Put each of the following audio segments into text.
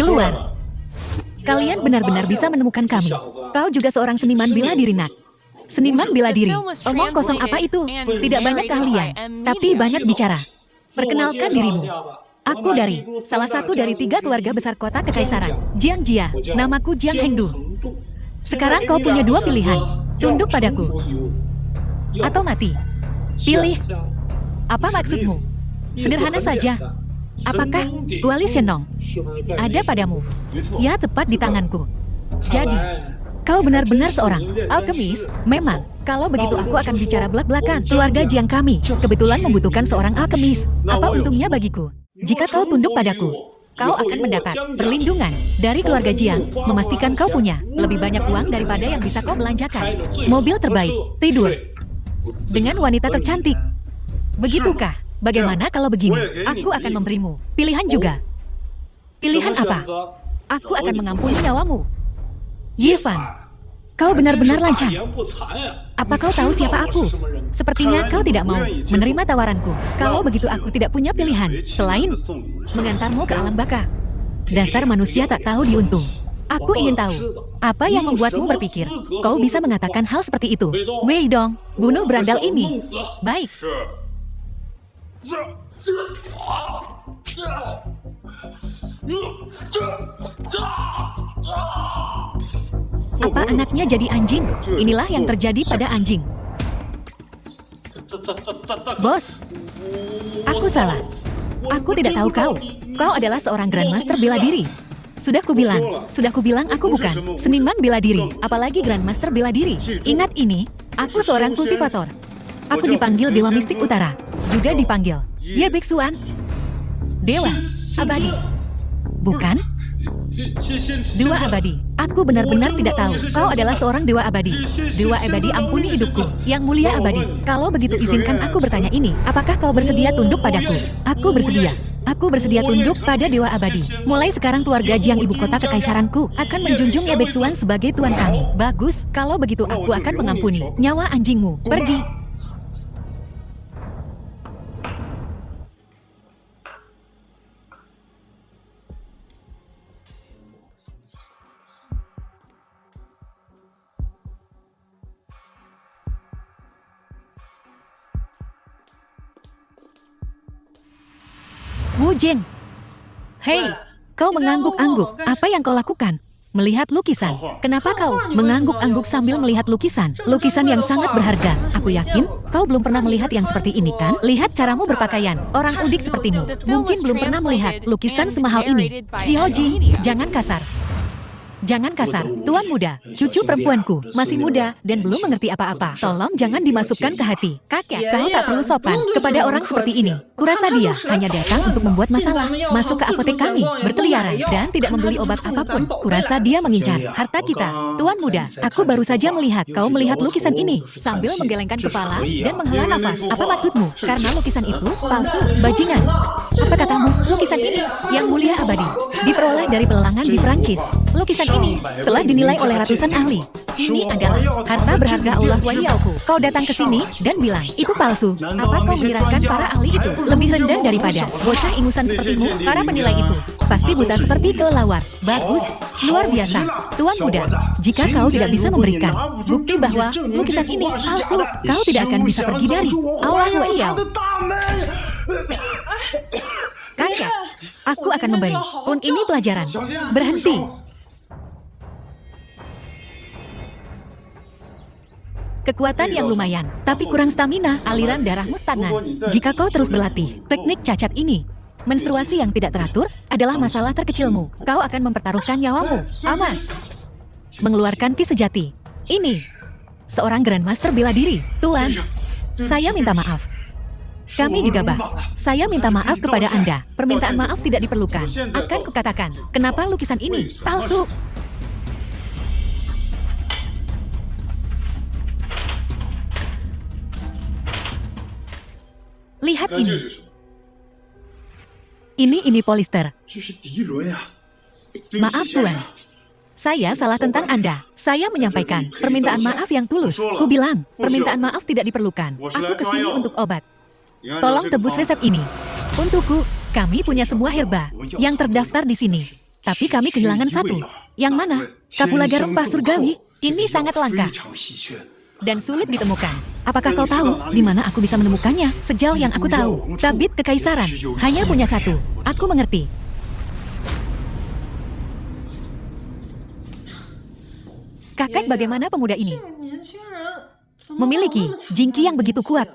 Keluar. Kalian benar-benar bisa menemukan kami. Kau juga seorang seniman bela diri, Nak. Seniman bela diri. Omong kosong apa itu? Tidak banyak keahlian, tapi banyak bicara. Perkenalkan dirimu. Aku dari salah satu dari 3 keluarga besar kota Kekaisaran, Jiang Jia. Namaku Jiang Hengdu. Sekarang kau punya 2 pilihan. Tunduk padaku atau mati. Pilih. Apa maksudmu? Sederhana saja. Apakah Guali Shenong ada padamu? Ya, tepat di tanganku. Jadi, kau benar-benar seorang alkemis? Memang, kalau begitu aku akan bicara belak-belakan. Keluarga Jiang kami kebetulan membutuhkan seorang alkemis. Apa untungnya bagiku? Jika kau tunduk padaku, kau akan mendapat perlindungan dari keluarga Jiang, memastikan kau punya lebih banyak uang daripada yang bisa kau belanjakan. Mobil terbaik, tidur dengan wanita tercantik. Begitukah? Bagaimana kalau begini? Aku akan memberimu pilihan juga. Pilihan apa? Aku akan mengampuni nyawamu. Yevan, kau benar-benar lancang. Apa kau tahu siapa aku? Sepertinya kau tidak mau menerima tawaranku. Kalau begitu aku tidak punya pilihan selain mengantarmu ke alam baka. Dasar manusia tak tahu diuntung. Aku ingin tahu, apa yang membuatmu berpikir kau bisa mengatakan hal seperti itu? Wei Dong, bunuh berandal ini. Baik. Apa anaknya jadi anjing? Inilah yang terjadi pada anjing. Bos, aku salah. Aku tidak tahu kau. Kau adalah seorang Grandmaster bela diri. Sudah kubilang aku bukan seniman bela diri, apalagi Grandmaster bela diri. Ingat ini, aku seorang kultivator. Aku dipanggil Dewa Mistik Utara. Juga dipanggil Ye Biksuan. Dewa Abadi. Bukan? Dewa Abadi. Aku benar-benar tidak tahu. Kau adalah seorang Dewa Abadi. Dewa Abadi, ampuni hidupku. Yang mulia Abadi. Kalau begitu izinkan aku bertanya ini. Apakah kau bersedia tunduk padaku? Aku bersedia. Aku bersedia tunduk pada Dewa Abadi. Mulai sekarang keluarga Jiang ibu kota kekaisaranku akan menjunjung Ye Biksuan sebagai tuan kami. Bagus, kalau begitu aku akan mengampuni nyawa anjingmu. Pergi. Wu Jing. Hei, kau mengangguk-angguk. Apa yang kau lakukan? Melihat lukisan. Kenapa kau mengangguk-angguk sambil melihat lukisan? Lukisan yang sangat berharga. Aku yakin kau belum pernah melihat yang seperti ini, kan? Lihat caramu berpakaian. Orang udik sepertimu mungkin belum pernah melihat lukisan semahal ini. Xiaoji, jangan kasar. Jangan kasar, tuan muda, cucu perempuanku, masih muda dan belum mengerti apa-apa. Tolong jangan dimasukkan ke hati. Kakek, kau tak perlu sopan kepada orang seperti ini. Kurasa dia hanya datang untuk membuat masalah. Masuk ke apotek kami, berkeliaran, dan tidak membeli obat apapun. Kurasa dia mengincar harta kita. Tuan muda, aku baru saja melihat kau melihat lukisan ini. Sambil menggelengkan kepala dan menghela nafas. Apa maksudmu? Karena lukisan itu palsu, bajingan. Apa katamu? Lukisan ini, yang mulia Abadi, diperoleh dari pelelangan di Perancis. Lukisan ini telah dinilai oleh ratusan ahli. Ini adalah harta berharga Allah Waliauku. Kau datang ke sini dan bilang itu palsu. Apa kau mengira para ahli itu lebih rendah daripada bocah ingusan sepertimu? Para penilai itu pasti buta seperti kelelawar. Bagus, luar biasa. Tuan muda, jika kau tidak bisa memberikan bukti bahwa lukisan ini palsu, kau tidak akan bisa pergi dari Allah Waliau. Kakek, aku akan memberi pun ini pelajaran. Berhenti. Kekuatan yang lumayan, tapi kurang stamina, aliran darahmu stagnan. Jika kau terus berlatih teknik cacat ini, menstruasi yang tidak teratur adalah masalah terkecilmu. Kau akan mempertaruhkan nyawamu. Awas. Mengeluarkan ki sejati. Ini seorang Grandmaster bela diri. Tuan, saya minta maaf. Kami gegabah. Saya minta maaf kepada Anda. Permintaan maaf tidak diperlukan. Akan kukatakan, kenapa lukisan ini palsu? Lihat ini. Ini polister. Maaf Tuan. Saya salah tentang Anda. Saya menyampaikan permintaan maaf yang tulus. Ku bilang, permintaan maaf tidak diperlukan. Aku kesini untuk obat. Tolong tebus resep ini. Untukku, kami punya semua herba yang terdaftar di sini. Tapi kami kehilangan satu. Yang mana? Kapulaga rempah surgawi. Ini sangat langka dan sulit ditemukan. Apakah kau tahu di mana aku bisa menemukannya? Sejauh yang aku tahu, tabit kekaisaran hanya punya satu. Aku mengerti. Kakak, bagaimana pemuda ini memiliki jingki yang begitu kuat?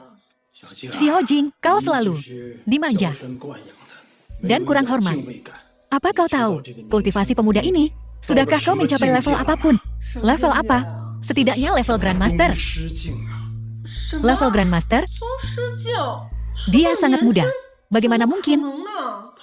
Xiao Jing, kau selalu dimanja dan kurang hormat. Apa kau tahu kultivasi pemuda ini? Sudahkah kau mencapai level apapun? Level apa? Setidaknya level Grandmaster. Level Grandmaster? Dia sangat muda. Bagaimana mungkin?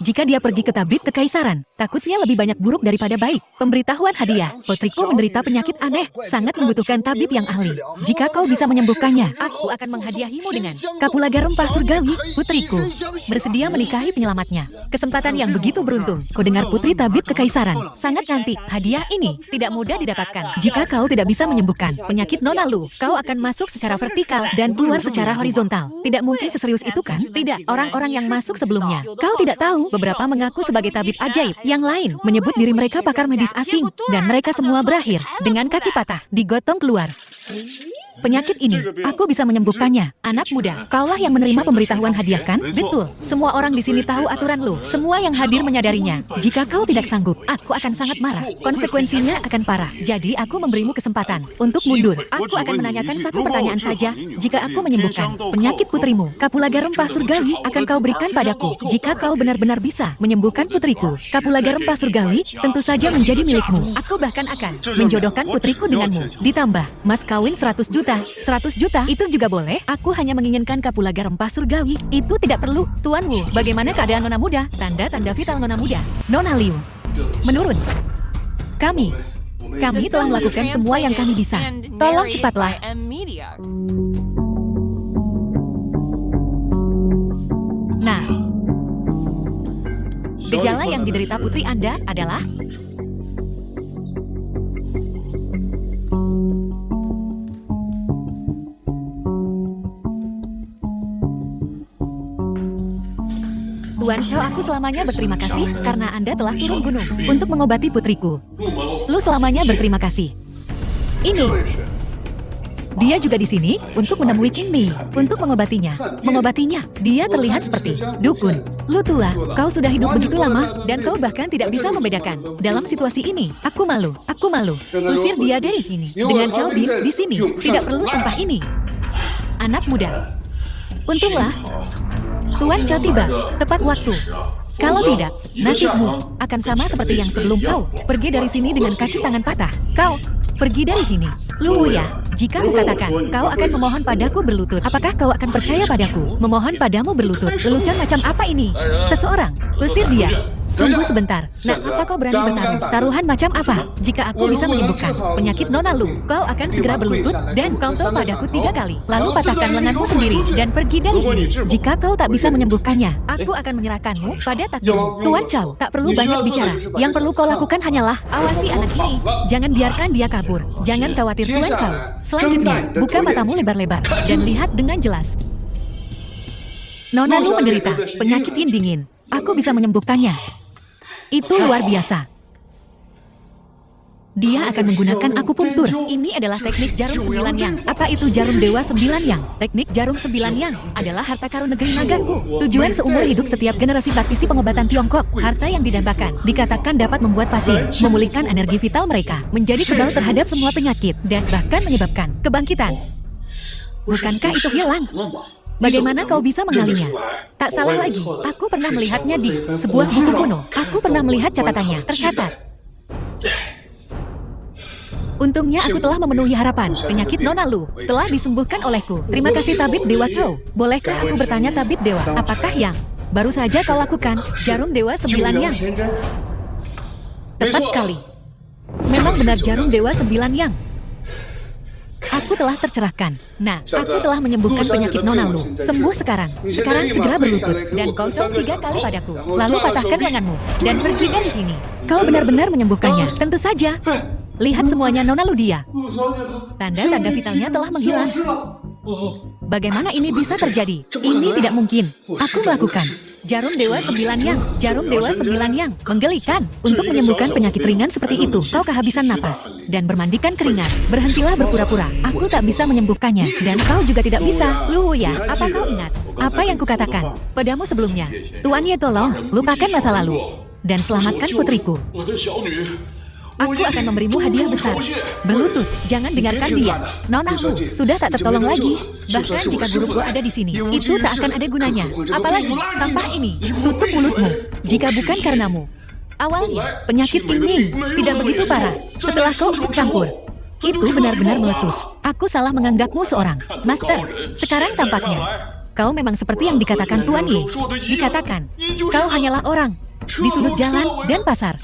Jika dia pergi ke tabib kekaisaran, takutnya lebih banyak buruk daripada baik. Pemberitahuan hadiah. Putriku menderita penyakit aneh, sangat membutuhkan tabib yang ahli. Jika kau bisa menyembuhkannya, aku akan menghadiahimu dengan kapulaga rempah surgawi. Putriku bersedia menikahi penyelamatnya. Kesempatan yang begitu beruntung. Kau dengar putri tabib kekaisaran, sangat cantik. Hadiah ini tidak mudah didapatkan. Jika kau tidak bisa menyembuhkan penyakit Nona Lu, kau akan masuk secara vertikal dan keluar secara horizontal. Tidak mungkin seserius itu kan? Tidak, orang-orang yang masuk sebelumnya. Kau tidak tahu, beberapa mengaku sebagai tabib ajaib. Yang lain menyebut diri mereka pakar medis asing. Dan mereka semua berakhir dengan kaki patah, digotong keluar. Penyakit ini, aku bisa menyembuhkannya. Anak muda, kaulah yang menerima pemberitahuan hadiah kan? Betul. Semua orang di sini tahu aturan lu. Semua yang hadir menyadarinya. Jika kau tidak sanggup, aku akan sangat marah. Konsekuensinya akan parah. Jadi aku memberimu kesempatan untuk mundur. Aku akan menanyakan satu pertanyaan saja. Jika aku menyembuhkan penyakit putrimu, kapulaga rempah surgawi akan kau berikan padaku. Jika kau benar-benar bisa menyembuhkan putriku, kapulaga rempah surgawi tentu saja menjadi milikmu. Aku bahkan akan menjodohkan putriku denganmu. Ditambah mas kawin 100 juta. 100 juta itu juga boleh. Aku hanya menginginkan kapulaga rempah surgawi. Itu tidak perlu. Tuan Wu, bagaimana keadaan Nona muda? Tanda-tanda vital Nona muda. Nona Liu menurun. Kami telah melakukan semua yang kami bisa. Tolong cepatlah. Nah, gejala yang diderita putri Anda adalah Tuan Chow, aku selamanya berterima kasih karena Anda telah turun gunung untuk mengobati putriku. Lu selamanya berterima kasih. Ini. Dia juga di sini untuk menemui King Mi, untuk mengobatinya. Mengobatinya, dia terlihat seperti dukun. Lu tua, kau sudah hidup begitu lama, dan kau bahkan tidak bisa membedakan. Dalam situasi ini, aku malu. Usir dia dari sini. Dengan Chow Bin di sini, tidak perlu sampah ini. Anak muda. Untunglah. Tuan Chow tiba, tepat waktu. Kalau tidak, nasibmu akan sama seperti yang sebelum kau. Pergi dari sini dengan kaki tangan patah. Kau, pergi dari sini. Lu ya, jika kukatakan, kau akan memohon padaku berlutut. Apakah kau akan percaya padaku? Memohon padamu berlutut. Lelucon macam apa ini? Seseorang, usir dia. Tunggu sebentar. Nah, apa kau berani bertaruh? Taruhan macam apa? Jika aku bisa menyembuhkan penyakit Nona Lu, kau akan segera berlutut dan counter padaku 3 kali. Lalu patahkan lenganmu sendiri dan pergi dari sini. Jika kau tak bisa menyembuhkannya, aku akan menyerahkanmu pada takdirmu. Tuan Chow, tak perlu banyak bicara. Yang perlu kau lakukan hanyalah awasi anak ini. Jangan biarkan dia kabur. Jangan khawatir, Tuan Chow. Selanjutnya, buka matamu lebar-lebar dan lihat dengan jelas. Nona Lu menderita penyakit yin dingin. Aku bisa menyembuhkannya. Itu luar biasa. Dia akan menggunakan akupunktur. Ini adalah teknik jarum 9 yang. Apa itu jarum dewa 9 yang? Teknik jarum 9 yang adalah harta karun negeri nagaku. Tujuan seumur hidup setiap generasi praktisi pengobatan Tiongkok. Harta yang didambakan dikatakan dapat membuat pasien memulihkan energi vital mereka, menjadi kebal terhadap semua penyakit, dan bahkan menyebabkan kebangkitan. Bukankah itu hilang? Bagaimana kau bisa mengalinya? Tak salah lagi, aku pernah melihatnya di sebuah buku kuno. Aku pernah melihat catatannya, tercatat. Untungnya aku telah memenuhi harapan. Penyakit Nona Lu telah disembuhkan olehku. Terima kasih Tabib Dewa Chow. Bolehkah aku bertanya Tabib Dewa, apakah yang baru saja kau lakukan jarum dewa 9 yang? Tepat sekali. Memang benar jarum dewa 9 yang. Aku telah tercerahkan. Nah, aku telah menyembuhkan penyakit Nona Lu. Sembuh sekarang. Sekarang segera berlutut dan gotong 3 kali padaku. Lalu patahkan lenganmu dan pergi dari sini. Kau benar-benar menyembuhkannya. Tentu saja. Lihat semuanya Nona Lu dia. Tanda-tanda vitalnya telah menghilang. Bagaimana ini bisa terjadi? Ini tidak mungkin. Aku melakukan Jarum Dewa 9 Yang, Jarum Dewa 9 Yang, menggelikan. Untuk menyembuhkan penyakit ringan seperti itu, kau kehabisan napas dan bermandikan keringat. Berhentilah berpura-pura, aku tak bisa menyembuhkannya, dan kau juga tidak bisa. Lu Huya, apa kau ingat apa yang kukatakan padamu sebelumnya? Tuan Ye, tolong, lupakan masa lalu, dan selamatkan putriku. Aku akan memberimu hadiah besar. Berlutut, jangan dengarkan dia. Nonaku sudah tak tertolong lagi. Bahkan jika guruku ada di sini, itu tak akan ada gunanya. Apalagi sampah ini. Tutup mulutmu. Jika bukan karenamu. Awalnya, penyakit Qingmei tidak begitu parah. Setelah kau ikut campur, itu benar-benar meletus. Aku salah menganggapmu seorang Master. Sekarang tampaknya kau memang seperti yang dikatakan Tuan Ye. Dikatakan, kau hanyalah orang di sudut jalan dan pasar.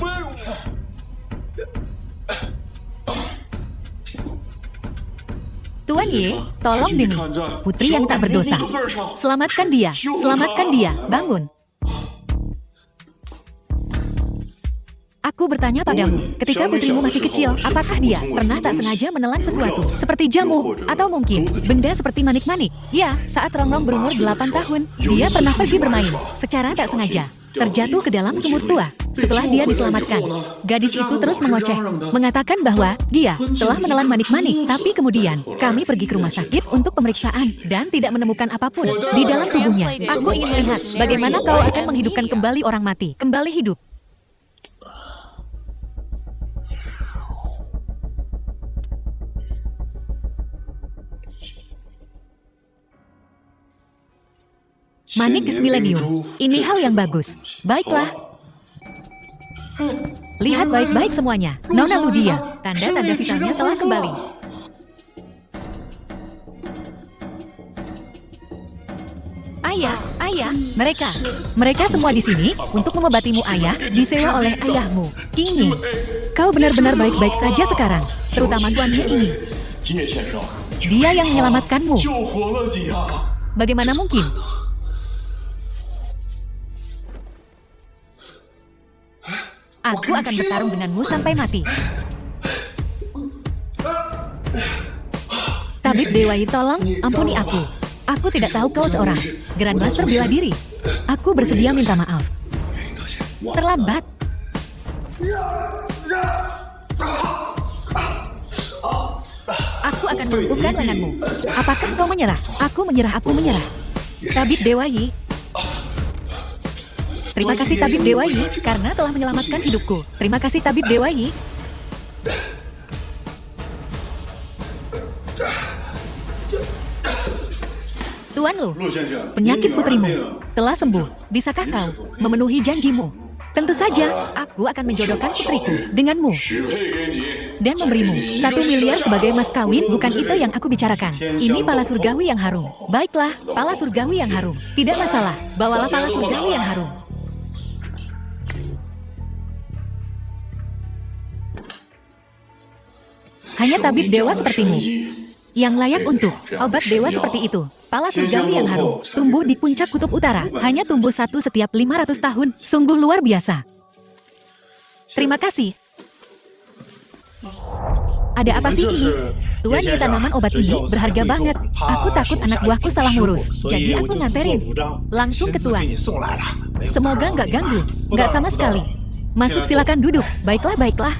Tuan Ye, tolong Deni, putri yang tak berdosa. Selamatkan dia, bangun. Aku bertanya padamu, ketika putrimu masih kecil, apakah dia pernah tak sengaja menelan sesuatu, seperti jamu, atau mungkin benda seperti manik-manik? Ya, saat Rongrong berumur 8 tahun, dia pernah pergi bermain, secara tak sengaja, terjatuh ke dalam sumur tua. Setelah dia diselamatkan, gadis itu terus mengoceh, mengatakan bahwa dia telah menelan manik-manik. Tapi kemudian, kami pergi ke rumah sakit untuk pemeriksaan dan tidak menemukan apapun di dalam tubuhnya. Aku ingin melihat bagaimana kau akan menghidupkan kembali orang mati, kembali hidup. Manik Millennium, ini hal yang bagus. Baiklah. Lihat baik-baik semuanya. Nona Ludia, tanda-tanda vitalnya telah kembali. Ayah, mereka semua di sini untuk mengobatimu ayah, disewa oleh ayahmu, Qingmei. Kau benar-benar baik-baik saja sekarang, terutama Tuan Ye ini. Dia yang menyelamatkanmu. Bagaimana mungkin? Aku akan bertarung denganmu sampai mati. Tabib Dewa Yi, tolong ampuni aku. Aku tidak tahu kau seorang Grandmaster bela diri. Aku bersedia minta maaf. Terlambat. Aku akan melumpuhkan lenganmu. Apakah kau menyerah? Aku menyerah. Tabib Dewa Yi. Terima kasih Tabib Dewa Yi, karena telah menyelamatkan hidupku. Terima kasih Tabib Dewa Yi. Tuan Lu, penyakit putrimu telah sembuh. Bisakah kau memenuhi janjimu? Tentu saja, aku akan menjodohkan putriku denganmu. Dan memberimu 1 miliar sebagai mas kawin, bukan itu yang aku bicarakan. Ini pala surgawi yang harum. Baiklah, pala surgawi yang harum. Tidak masalah, bawalah pala surgawi yang harum. Hanya tabib dewa sepertimu yang layak untuk obat dewa seperti itu. Pala surgawi yang harum tumbuh di puncak kutub utara. Hanya tumbuh 1 setiap 500 tahun. Sungguh luar biasa. Terima kasih. Ada apa sih ini? Tuan Ye, tanaman obat ini berharga banget. Aku takut anak buahku salah ngurus. Jadi aku nganterin langsung ke Tuan. Semoga nggak ganggu. Nggak sama sekali. Masuk, silakan duduk. Baiklah.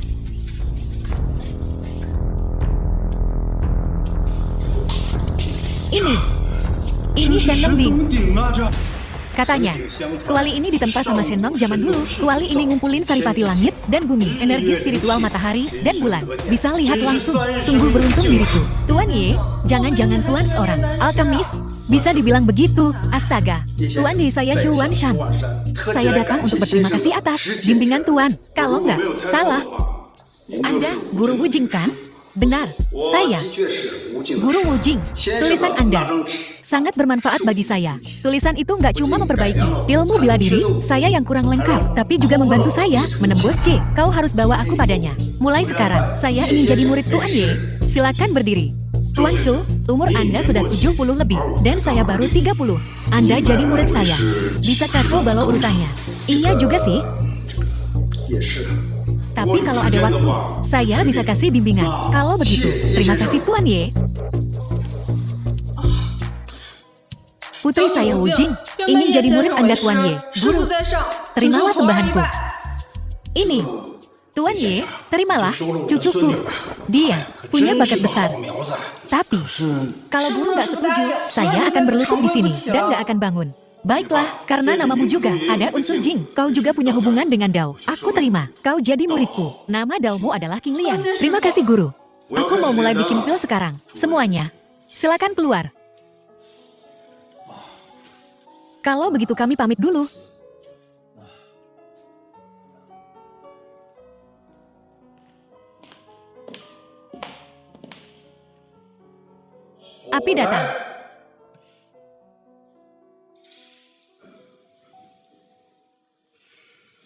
Ini Shen Nong. Katanya, kuali ini ditempa sama Shen Nong zaman dulu. Kuali ini ngumpulin saripati langit dan bumi, energi spiritual matahari dan bulan. Bisa lihat langsung. Sungguh beruntung diriku. Tuan Ye, jangan-jangan Tuan seorang alkemis? Bisa dibilang begitu. Astaga. Tuan Ye, saya Shu Wanshan. Saya datang untuk berterima kasih atas bimbingan Tuan. Kalau nggak salah, Anda Guru Wujing kan? Benar, saya Guru Wujing. Tulisan Anda sangat bermanfaat bagi saya. Tulisan itu nggak cuma memperbaiki ilmu bela diri saya yang kurang lengkap, tapi juga membantu saya menembus G. Kau harus bawa aku padanya. Mulai sekarang, saya ingin jadi murid Tuan Ye. Silakan berdiri. Tuan Shu, umur Anda sudah 70 lebih, dan saya baru 30. Anda jadi murid saya. Bisa kacau balau urutannya. Iya juga sih. Tapi kalau ada waktu, saya bisa kasih bimbingan. Kalau begitu, terima kasih Tuan Ye. Putri saya Wu Jing, ingin jadi murid Anda Tuan Ye. Guru, terimalah sembahanku. Ini, Tuan Ye, terimalah cucuku. Dia punya bakat besar. Tapi, kalau guru nggak setuju, saya akan berlutut di sini dan nggak akan bangun. Baiklah, karena namamu juga ada unsur Jing. Kau juga punya hubungan dengan Dao. Aku terima. Kau jadi muridku. Nama Daomu adalah King Lian. Terima kasih guru. Aku mau mulai bikin pil sekarang. Semuanya, silakan keluar. Kalau begitu kami pamit dulu. Api datang.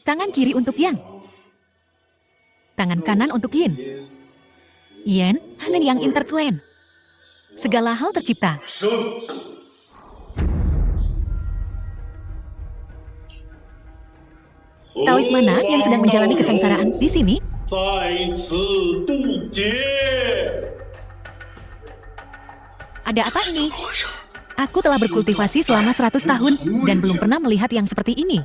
Tangan kiri untuk Yang. Tangan kanan untuk Yin. Yen, hanya yang intertwine. Segala hal tercipta. Taois mana yang sedang menjalani kesengsaraan di sini? Ada apa ini? Aku telah berkultivasi selama 100 tahun dan belum pernah melihat yang seperti ini.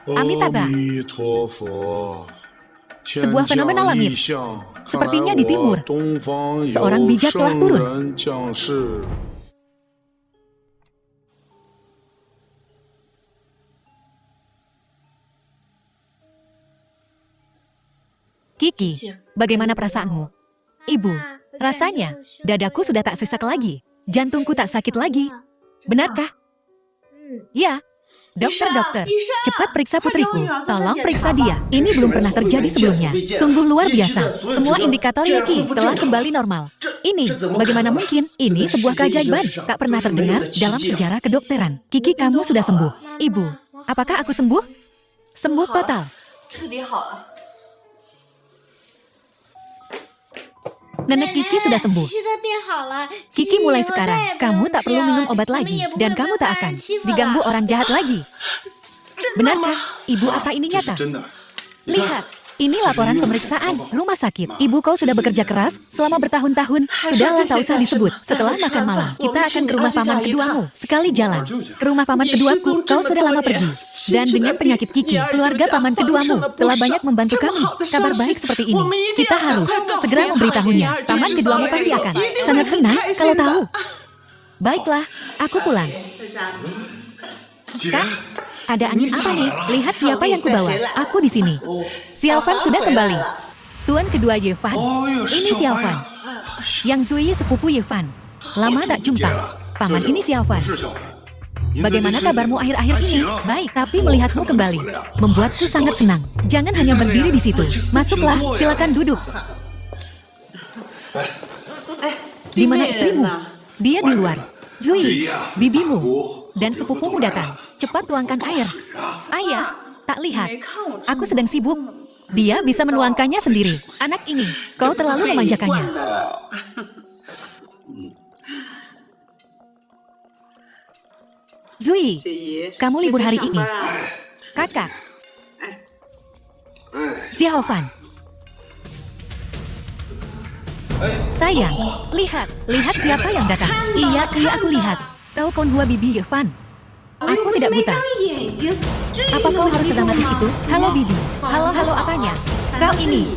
Amitabha. Sebuah fenomena langit. Sepertinya di timur. Seorang bijak telah turun. Kiki, bagaimana perasaanmu? Ibu, rasanya dadaku sudah tak sesak lagi. Jantungku tak sakit lagi. Benarkah? Ya. Dokter, cepat periksa putriku. Tolong periksa dia. Ini belum pernah terjadi sebelumnya. Sungguh luar biasa. Semua indikator Yeki telah kembali normal. Ini, bagaimana mungkin? Ini sebuah keajaiban. Tak pernah terdengar dalam sejarah kedokteran. Kiki, kamu sudah sembuh. Ibu, apakah aku sembuh? Sembuh total. Nenek Kiki sudah sembuh. Kiki, mulai sekarang, kamu tak perlu minum obat lagi, dan kamu tak akan diganggu orang jahat lagi. Benarkah? Ibu, apa ini nyata? Lihat, ini laporan pemeriksaan rumah sakit. Ibu, kau sudah bekerja keras selama bertahun-tahun. Sudahlah, tak usah disebut. Setelah makan malam, kita akan ke rumah paman keduamu. Sekali jalan ke rumah paman keduaku, kau sudah lama pergi. Dan dengan penyakit Kiki, keluarga paman keduamu telah banyak membantu kami. Kabar baik seperti ini, kita harus segera memberitahunya. Paman keduamu pasti akan sangat senang kalau tahu. Baiklah, aku pulang. Kak, ada angin apa nih? Lihat siapa yang kubawa. Aku di sini. Xiaofan sudah kembali. Tuan kedua Yefan. Ini Xiaofan. Yang Zui sepupu Yefan. Lama tak jumpa. Paman, ini Xiaofan. Bagaimana kabarmu akhir-akhir ini? Baik, tapi melihatmu kembali membuatku sangat senang. Jangan hanya berdiri di situ. Masuklah, silakan duduk. Di mana istrimu? Dia di luar. Zui, bibimu dan sepupumu datang. Cepat tuangkan air. Ayah, tak lihat. Aku sedang sibuk. Dia bisa menuangkannya sendiri. Anak ini, kau terlalu memanjakannya. Zui, kamu libur hari ini. Kakak. Xiaofan. Sayang, lihat siapa yang datang. Iya, aku lihat. Tahu Konghua Bibi Yefan. Aku tidak buta. Apa kau harus sedramatis itu? Halo Bibi. Halo apanya? Kau ini.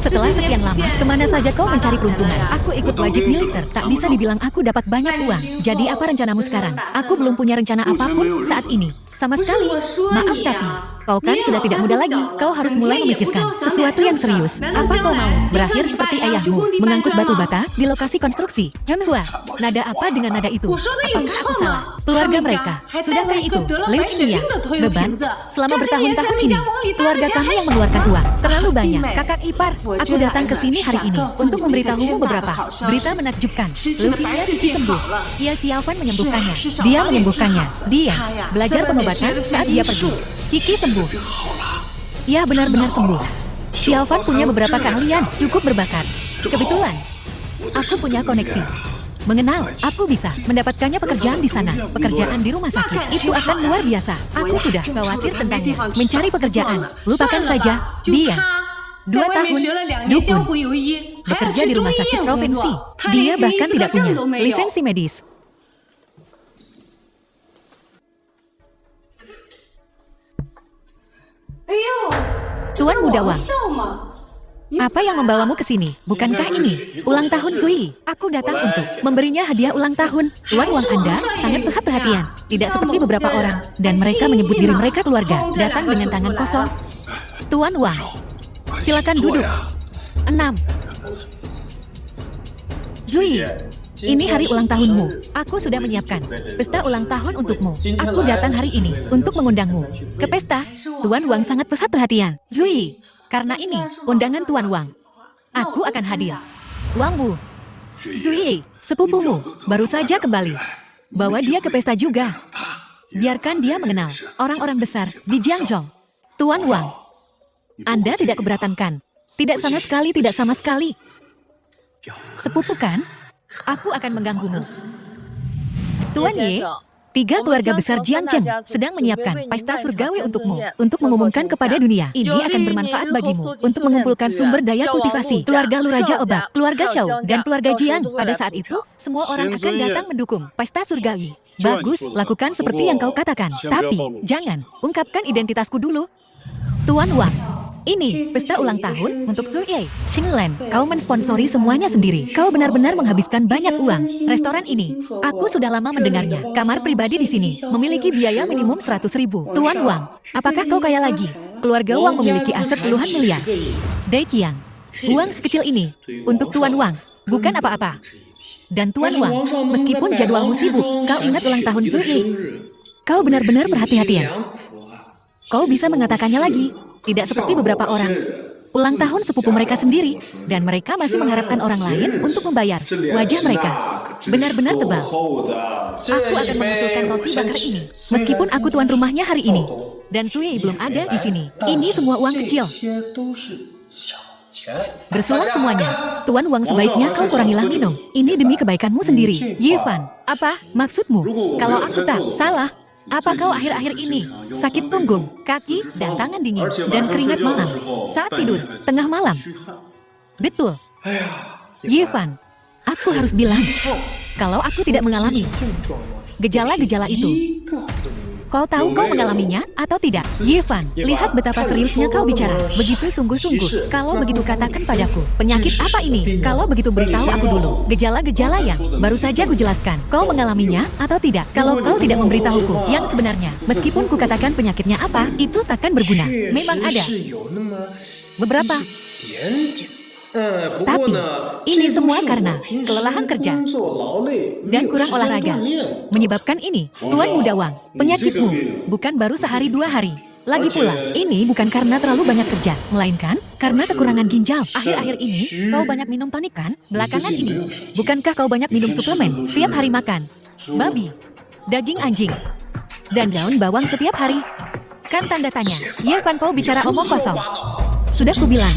Setelah sekian lama, kemana saja kau mencari peruntungan? Aku ikut wajib militer, tak bisa dibilang aku dapat banyak uang. Jadi apa rencanamu sekarang? Aku belum punya rencana apapun saat ini. Sama sekali. Maaf tapi, kau kan sudah tidak muda lagi. Kau harus mulai memikirkan sesuatu yang serius. Apa kau mau berakhir seperti ayahmu, mengangkut batu bata di lokasi konstruksi? Yonhua, nada apa dengan nada itu? Apakah aku salah? Keluarga mereka, sudahkah itu leukemia? Beban? Selama bertahun-tahun ini, keluarga kami yang mengeluarkan uang terlalu banyak. Kakak ipar, aku datang ke sini hari ini untuk memberitahumu beberapa berita menakjubkan. Leukemia Kiki sembuh. Ya, Xiaofan menyembuhkannya. Dia menyembuhkannya. Dia belajar pengobatan saat dia pergi. Kiki sembuh. Ya, benar-benar sembuh. Xiaofan punya beberapa keahlian, cukup berbakat. Kebetulan, aku punya koneksi. Mengenal, aku bisa mendapatkannya pekerjaan di sana. Pekerjaan di rumah sakit, itu akan luar biasa. Aku sudah khawatir tentangnya. Mencari pekerjaan, lupakan saja. Dia 2 tahun, dukun. bekerja di rumah sakit provinsi. Dia bahkan tidak punya lisensi medis. Tuan Muda Wang, apa yang membawamu ke sini? Bukankah ini ulang tahun Zui? Aku datang untuk memberinya hadiah ulang tahun. Tuan Wang Anda sangat perhatian. Tidak seperti beberapa orang. Dan mereka menyebut diri mereka keluarga. Datang dengan tangan kosong. Tuan Wang, silakan duduk. 6. Zui, ini hari ulang tahunmu. Aku sudah menyiapkan pesta ulang tahun untukmu. Aku datang hari ini untuk mengundangmu ke pesta. Tuan Wang sangat perhatian. Zui, karena ini undangan Tuan Wang, aku akan hadir. Wang Wu, Zui, sepupumu, baru saja kembali. Bawa dia ke pesta juga. Biarkan dia mengenal orang-orang besar di Jiangzhou. Tuan Wang, Anda tidak keberatan kan? Tidak sama sekali, tidak sama sekali. Sepupu kan? Aku akan mengganggumu. Tuan Ye, 3 keluarga besar Jiangzheng sedang menyiapkan pesta surgawi untukmu, untuk mengumumkan kepada dunia. Ini akan bermanfaat bagimu untuk mengumpulkan sumber daya kultivasi. Keluarga Luraja Obak, keluarga Shou, dan keluarga Jiang. Pada saat itu, semua orang akan datang mendukung pesta surgawi. Bagus, lakukan seperti yang kau katakan. Tapi, jangan ungkapkan identitasku dulu. Tuan Wang, ini pesta ulang tahun untuk Zui Xinglan. Kau mensponsori semuanya sendiri. Kau benar-benar menghabiskan banyak uang. Restoran ini, aku sudah lama mendengarnya. Kamar pribadi di sini memiliki biaya minimum 100.000. Tuan Wang, apakah kau kaya lagi? Keluarga Wang memiliki aset puluhan miliar. Dai Qiang, uang sekecil ini untuk Tuan Wang bukan apa-apa. Dan Tuan Wang, meskipun jadwalmu sibuk, kau ingat ulang tahun Zui. Kau benar-benar perhatian. Kau bisa mengatakannya lagi. Tidak seperti beberapa orang. Ulang tahun sepupu mereka sendiri, dan mereka masih mengharapkan orang lain untuk membayar. Wajah mereka benar-benar tebal. Aku akan mengusulkan roti bakar ini, meskipun aku tuan rumahnya hari ini. Dan Zui belum ada di sini. Ini semua uang kecil. Bersulang semuanya. Tuan Wang, sebaiknya kau kurangilah minum. Ini demi kebaikanmu sendiri. Yifan, apa maksudmu? Kalau aku tak salah, apa kau akhir-akhir ini sakit punggung, kaki, dan tangan dingin, dan keringat malam saat tidur tengah malam? Betul. Yifan, aku harus bilang, kalau aku tidak mengalami gejala-gejala itu. Kau tahu kau mengalaminya atau tidak? Yifan, lihat betapa seriusnya kau bicara. Begitu sungguh-sungguh. Kalau begitu katakan padaku, penyakit apa ini? Kalau begitu beritahu aku dulu. Gejala-gejala yang baru saja kujelaskan. Kau mengalaminya atau tidak? Kalau kau tidak memberitahuku yang sebenarnya, meskipun kukatakan penyakitnya apa, itu takkan berguna. Memang ada beberapa. Tapi, ini semua karena kelelahan kerja dan kurang olahraga. Menyebabkan ini, Tuan Muda Wang, penyakitmu bukan baru sehari 2 hari. Lagi pula, ini bukan karena terlalu banyak kerja, melainkan karena kekurangan ginjal. Akhir-akhir ini, kau banyak minum tonik kan? Belakangan ini, bukankah kau banyak minum suplemen? Tiap hari makan babi, daging anjing, dan daun bawang setiap hari? Kan tanda tanya. Yifan, kau bicara omong kosong. Sudah kubilang,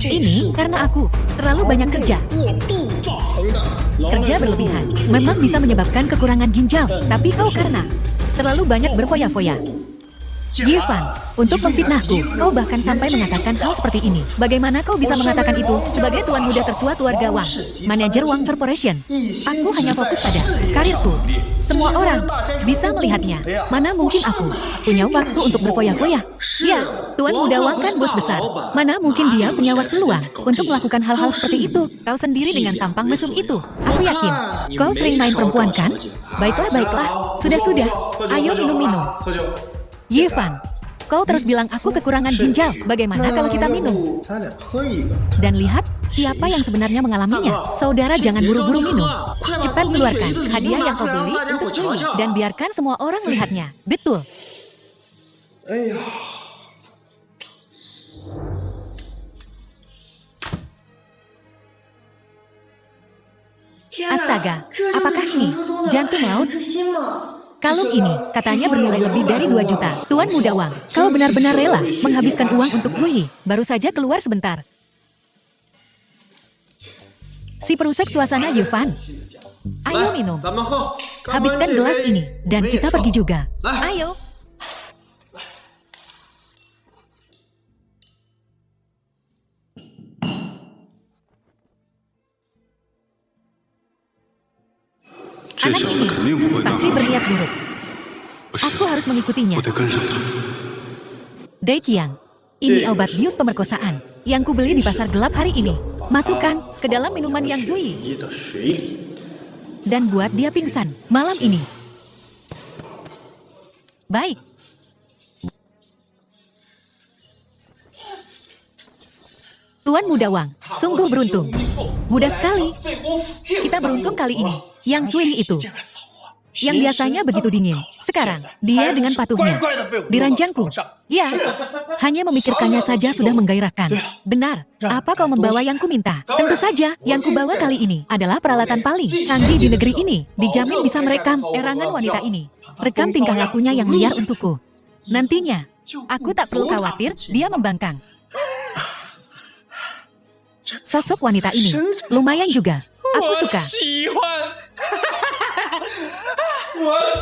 ini karena aku terlalu banyak kerja. Kerja berlebihan memang bisa menyebabkan kekurangan ginjal, tapi kau karena terlalu banyak berfoya-foya. Yifan, untuk memfitnahku, kau bahkan sampai mengatakan hal seperti ini. Bagaimana kau bisa mengatakan itu sebagai tuan muda tertua keluarga Wang, manajer Wang Corporation? Aku hanya fokus pada karirku. Semua orang bisa melihatnya. Mana mungkin aku punya waktu untuk berfoya-foya? Ya, tuan muda Wang kan bos besar. Mana mungkin dia punya waktu luang untuk melakukan hal-hal seperti itu? Kau sendiri dengan tampang mesum itu. Aku yakin, kau sering main perempuan kan? Baiklah, baiklah. Sudah-sudah. Ayo minum-minum. Yifan, kau terus bilang aku kekurangan ginjal. Bagaimana kalau kita minum? Dan lihat siapa yang sebenarnya mengalaminya. Saudara, jangan buru-buru minum. Cepat keluarkan hadiah yang kau beli untuk Zui dan biarkan semua orang melihatnya. Betul. Astaga, apakah ini jantung laut? Kalung ini katanya bernilai lebih dari 2 juta. Tuan Muda Wang, kau benar-benar rela menghabiskan uang untuk Zui. Baru saja keluar sebentar. Si perusak suasana Yifan. Ayo minum. Habiskan gelas ini dan kita pergi juga. Ayo. Anak ini pasti berniat buruk. Aku harus mengikutinya. Dai Qiang, ini obat bius pemerkosaan yang kubeli di pasar gelap hari ini. Masukkan ke dalam minuman Yang Zui. Dan buat dia pingsan malam ini. Baik. Tuan Muda Wang, sungguh beruntung. Mudah sekali. Kita beruntung kali ini. Yang Zui itu, yang biasanya begitu dingin, sekarang dia dengan patuhnya diranjangku. Ya, hanya memikirkannya saja sudah menggairahkan. Benar, apa kau membawa yang kuminta? Tentu saja, yang kubawa kali ini adalah peralatan paling canggih di negeri ini. Dijamin bisa merekam erangan wanita ini. Rekam tingkah lakunya yang liar untukku. Nantinya, aku tak perlu khawatir dia membangkang. Sosok wanita ini lumayan juga. Aku suka.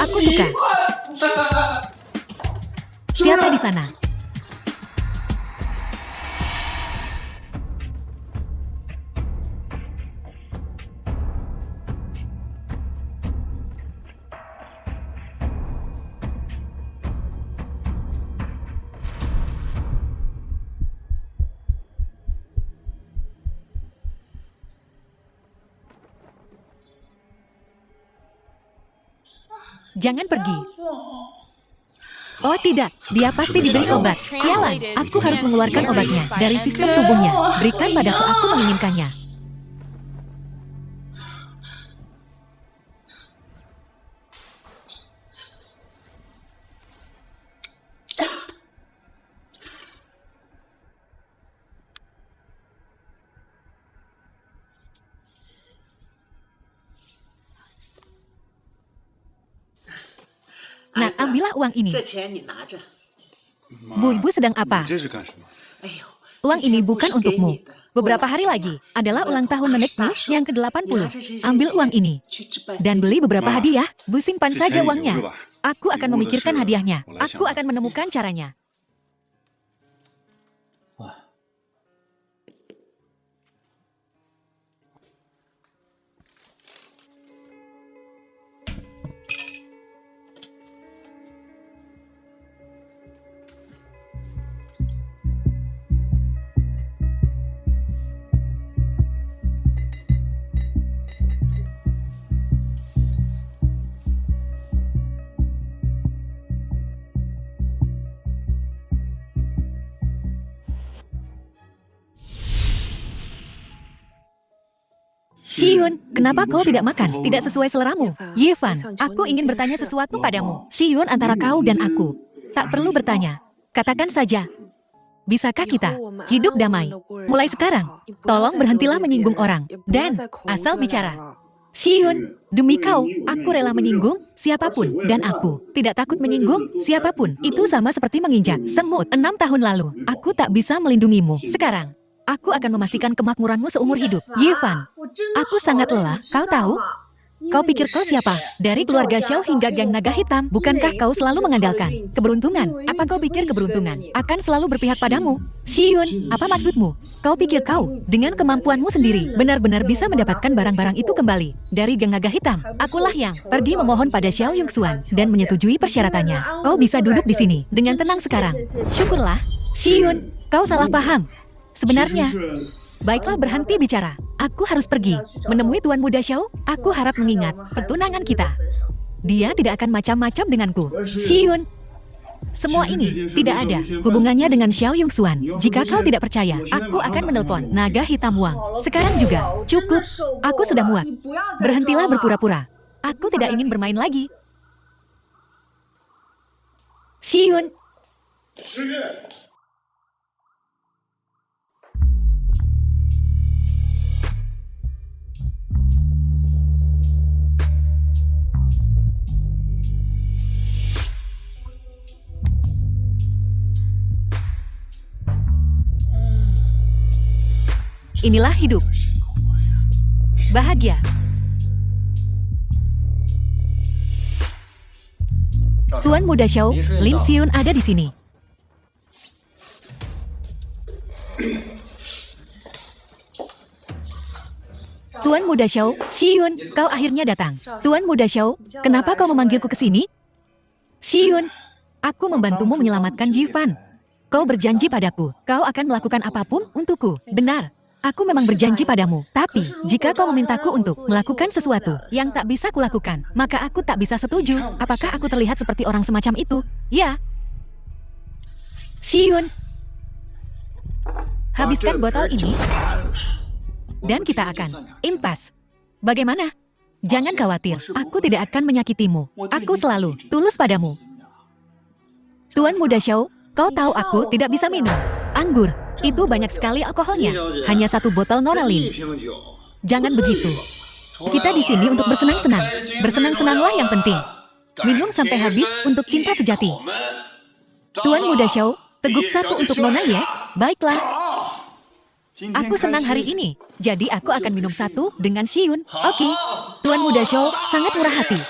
Aku suka. Siapa di sana? Jangan pergi. Oh tidak, dia pasti diberi obat. Sialan, aku harus mengeluarkan obatnya dari sistem tubuhnya. Berikan padaku, aku menginginkannya. Nah, ambillah uang ini. Bu, ibu sedang apa? Uang ini bukan untukmu. Beberapa hari lagi adalah ulang tahun nenekku yang ke-80. Ambil uang ini dan beli beberapa hadiah. Bu, simpan saja uangnya. Aku akan memikirkan hadiahnya. Aku akan menemukan caranya. Shiyun, kenapa kau tidak makan? Tidak sesuai seleramu. Yevan, aku ingin bertanya sesuatu padamu. Shiyun, antara kau dan aku, tak perlu bertanya. Katakan saja. Bisakah kita hidup damai? Mulai sekarang, tolong berhentilah menyinggung orang. Dan asal bicara. Shiyun, demi kau, aku rela menyinggung siapapun. Dan aku tidak takut menyinggung siapapun. Itu sama seperti menginjak semut. 6 tahun lalu, aku tak bisa melindungimu. Sekarang, aku akan memastikan kemakmuranmu seumur hidup. Yevan, aku sangat lelah, kau tahu? Kau pikir kau siapa? Dari keluarga Xiao hingga geng naga hitam, bukankah kau selalu mengandalkan keberuntungan? Apa kau pikir keberuntungan akan selalu berpihak padamu? Shiyun, apa maksudmu? Kau pikir kau, dengan kemampuanmu sendiri, benar-benar bisa mendapatkan barang-barang itu kembali dari geng naga hitam? Akulah yang pergi memohon pada Xiao Yongxuan dan menyetujui persyaratannya. Kau bisa duduk di sini dengan tenang sekarang. Syukurlah. Shiyun, kau salah paham. Sebenarnya, baiklah, berhenti bicara. Aku harus pergi menemui Tuan Muda Xiao. Aku harap mengingat pertunangan kita. Dia tidak akan macam-macam denganku. Shiyun, semua ini tidak ada hubungannya dengan Xiao Yongxuan. Jika kau tidak percaya, aku akan menelpon naga hitam Wang. Sekarang juga, cukup. Aku sudah muak. Berhentilah berpura-pura. Aku tidak ingin bermain lagi. Shiyun. Inilah hidup. Bahagia. Tuan Muda Xiao, Lin Xiyun ada di sini. Tuan Muda Xiao, Xiyun, kau akhirnya datang. Tuan Muda Xiao, kenapa kau memanggilku ke sini? Xiyun, aku membantumu menyelamatkan Jifan. Kau berjanji padaku, kau akan melakukan apapun untukku. Benar, aku memang berjanji padamu. Tapi, jika kau memintaku untuk melakukan sesuatu yang tak bisa kulakukan, maka aku tak bisa setuju. Apakah aku terlihat seperti orang semacam itu? Ya. Xiyun, habiskan botol ini, dan kita akan impas. Bagaimana? Jangan khawatir, aku tidak akan menyakitimu. Aku selalu tulus padamu. Tuan Muda Xiao, kau tahu aku tidak bisa minum anggur. Itu banyak sekali alkoholnya. Hanya 1 botol Nonalin. Jangan begitu. Kita di sini untuk bersenang-senang. Bersenang-senanglah yang penting. Minum sampai habis untuk cinta sejati. Tuan Muda Xiao, teguk 1 untuk Nona ya? Baiklah. Aku senang hari ini, jadi aku akan minum 1 dengan Xiyun. Oke. Tuan Muda Xiao sangat murah hati.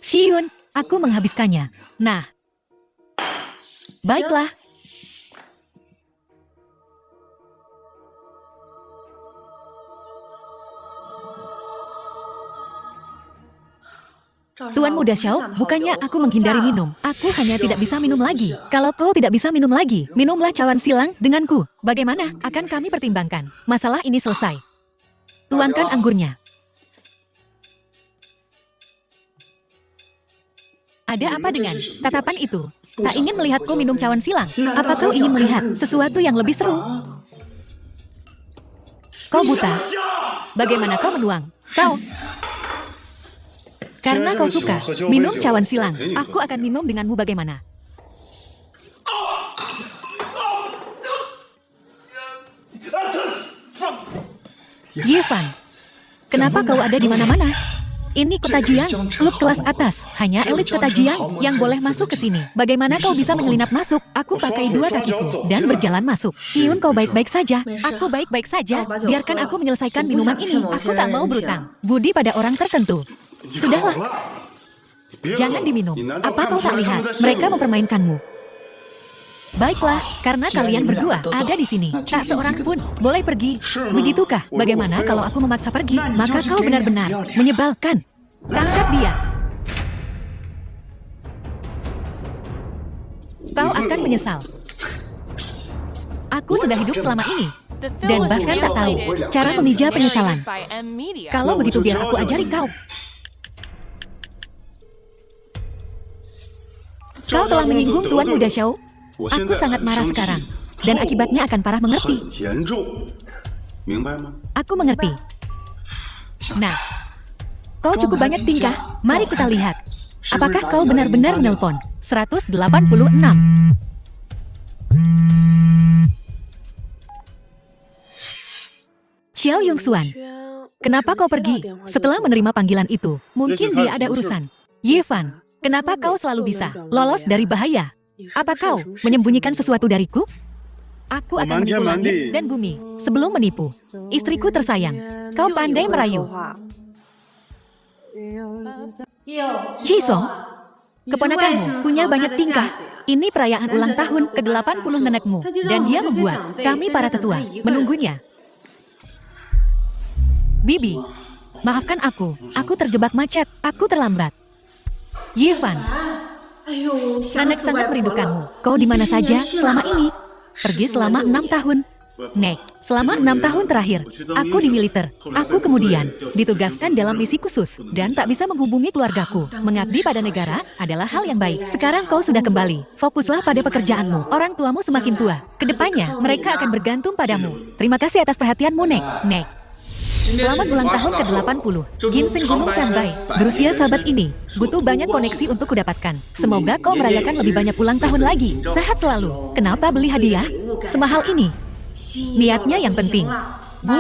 Xiyun, aku menghabiskannya. Nah. Baiklah. Tuan Muda Xiao, bukannya aku menghindari minum. Aku hanya tidak bisa minum lagi. Kalau kau tidak bisa minum lagi, minumlah cawan silang denganku. Bagaimana? Akan kami pertimbangkan. Masalah ini selesai. Tuangkan anggurnya. Ada apa dengan tatapan itu? Tak ingin melihatku minum cawan silang. Apa kau ingin melihat sesuatu yang lebih seru? Kau buta. Bagaimana kau menuang? Kau... Karena kau suka minum cawan silang, aku akan minum denganmu bagaimana? Yifan, kenapa kau ada di mana-mana? Ini kota Jiang, klub kelas atas. Hanya elit kota Jiang yang boleh masuk ke sini. Bagaimana kau bisa menyelinap masuk? Aku pakai 2 kakiku dan berjalan masuk. Xiyun, kau baik-baik saja. Aku baik-baik saja. Biarkan aku menyelesaikan minuman ini. Aku tak mau berutang budi pada orang tertentu. Sudahlah. Jangan diminum. Apa kau tak lihat? Mereka mempermainkanmu. Baiklah, karena kalian berdua ada di sini. Tak seorang pun boleh pergi. Begitukah? Bagaimana kalau aku memaksa pergi? Maka kau benar-benar menyebalkan. Tangkap dia. Kau akan menyesal. Aku sudah hidup selama ini. Dan bahkan tak tahu cara memija penyesalan. Kalau begitu biar aku ajari kau. Kau telah menyinggung Tuan Muda Xiao. Aku sangat marah sekarang. Dan akibatnya akan parah, mengerti? Aku mengerti. Nah, kau cukup banyak tingkah. Mari kita lihat. Apakah kau benar-benar menelpon? 186. Xiao Yongxuan, kenapa kau pergi? Setelah menerima panggilan itu, mungkin dia ada urusan. Yifan, kenapa kau selalu bisa lolos dari bahaya? Apa kau menyembunyikan sesuatu dariku? Aku akan menipu langit dan bumi sebelum menipu istriku tersayang. Kau pandai merayu. Jisong, keponakanmu punya banyak tingkah. Ini perayaan ulang tahun ke-80 nenekmu. Dan dia membuat kami para tetua menunggunya. Bibi, maafkan aku. Aku terjebak macet. Aku terlambat. Yifan, anak sangat merindukanmu. Kau di mana saja selama ini? Pergi selama 6 tahun. Nek, selama 6 tahun terakhir, aku di militer. Aku kemudian ditugaskan dalam misi khusus dan tak bisa menghubungi keluargaku. Mengabdi pada negara adalah hal yang baik. Sekarang kau sudah kembali. Fokuslah pada pekerjaanmu. Orang tuamu semakin tua. Kedepannya, mereka akan bergantung padamu. Terima kasih atas perhatianmu, Nek. Nek. Selamat ulang tahun ke-80. Ginseng Gunung Chanbai, berusia sahabat ini, butuh banyak koneksi untuk kudapatkan. Semoga kau merayakan lebih banyak ulang tahun lagi. Sehat selalu. Kenapa beli hadiah semahal ini? Niatnya yang penting. Bu,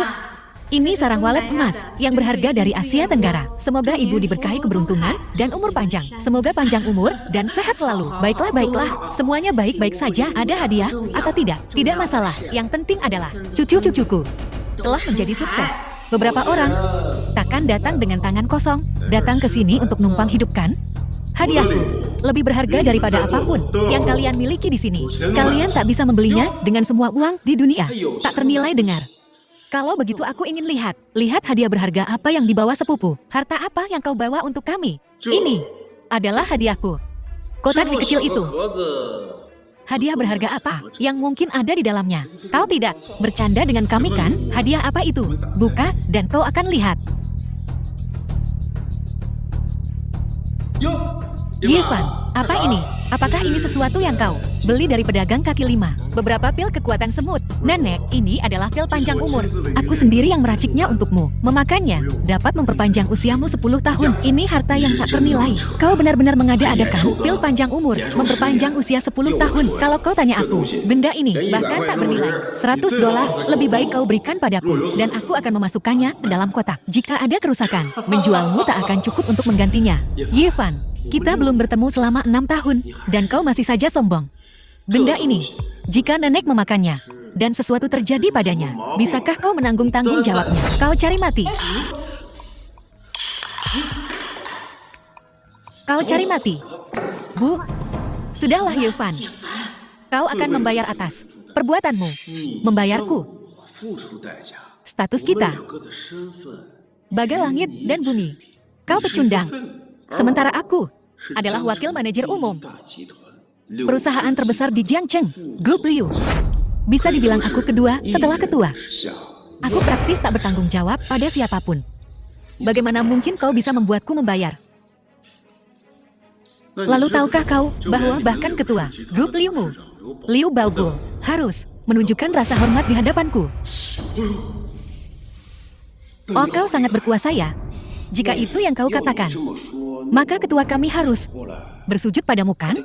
ini sarang walet emas yang berharga dari Asia Tenggara. Semoga ibu diberkahi keberuntungan dan umur panjang. Semoga panjang umur dan sehat selalu. Baiklah, baiklah. Semuanya baik-baik saja. Ada hadiah atau tidak? Tidak masalah. Yang penting adalah cucu-cucuku telah menjadi sukses. Beberapa orang takkan datang dengan tangan kosong, datang ke sini untuk numpang hidup kan? Hadiahku lebih berharga daripada apapun yang kalian miliki di sini. Kalian tak bisa membelinya dengan semua uang di dunia. Tak ternilai dengar. Kalau begitu aku ingin lihat hadiah berharga apa yang dibawa sepupu. Harta apa yang kau bawa untuk kami? Ini adalah hadiahku. Kotak si kecil itu. Hadiah berharga apa yang mungkin ada di dalamnya? Kau tidak bercanda dengan kami kan? Hadiah apa itu? Buka dan kau akan lihat. Yifan, apa ini? Apakah ini sesuatu yang kau beli dari pedagang kaki lima? Beberapa pil kekuatan semut. Nenek, ini adalah pil panjang umur. Aku sendiri yang meraciknya untukmu. Memakannya dapat memperpanjang usiamu 10 tahun. Ini harta yang tak ternilai. Kau benar-benar mengada-adakan pil panjang umur, memperpanjang usia 10 tahun. Kalau kau tanya aku, benda ini bahkan tak bernilai $100. Lebih baik kau berikan padaku, dan aku akan memasukkannya ke dalam kotak. Jika ada kerusakan, menjualmu tak akan cukup untuk menggantinya. Yifan, kita belum bertemu selama 6 tahun, dan kau masih saja sombong. Benda ini, jika nenek memakannya, dan sesuatu terjadi padanya, bisakah kau menanggung tanggung jawabnya? Kau cari mati. Kau cari mati. Bu, sudahlah Yifan. Kau akan membayar atas perbuatanmu. Membayarku. Status kita bagai langit dan bumi. Kau pecundang. Sementara aku adalah wakil manajer umum perusahaan terbesar di Jiangcheng, Grup Liu. Bisa dibilang aku kedua setelah ketua. Aku praktis tak bertanggung jawab pada siapapun. Bagaimana mungkin kau bisa membuatku membayar? Lalu tahukah kau bahwa bahkan ketua Grup Liu-mu, Liu Baoguo, harus menunjukkan rasa hormat di hadapanku? Oh, kau sangat berkuasa ya? Jika itu yang kau katakan, maka ketua kami harus bersujud padamu kan?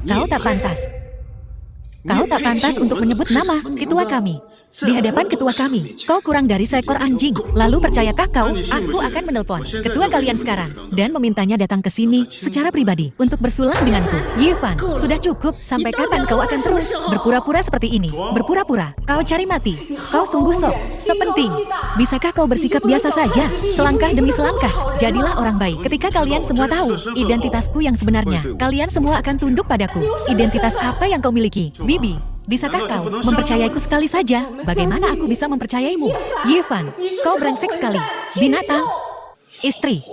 Kau tak pantas. Kau tak pantas untuk menyebut nama ketua kami. Di hadapan ketua kami, kau kurang dari seekor anjing. Lalu percayakah kau, aku akan menelpon ketua kalian sekarang dan memintanya datang ke sini secara pribadi untuk bersulang denganku. Yifan, sudah cukup. Sampai kapan kau akan terus berpura-pura seperti ini? Berpura-pura, kau cari mati. Kau sungguh sepenting. Bisakah kau bersikap biasa saja, selangkah demi selangkah? Jadilah orang baik. Ketika kalian semua tahu identitasku yang sebenarnya, kalian semua akan tunduk padaku. Identitas apa yang kau miliki, Bibi? Bisakah kau mempercayaiku sekali saja? Bagaimana aku bisa mempercayaimu? Yifan, kau brengsek sekali. Binatang. Istri.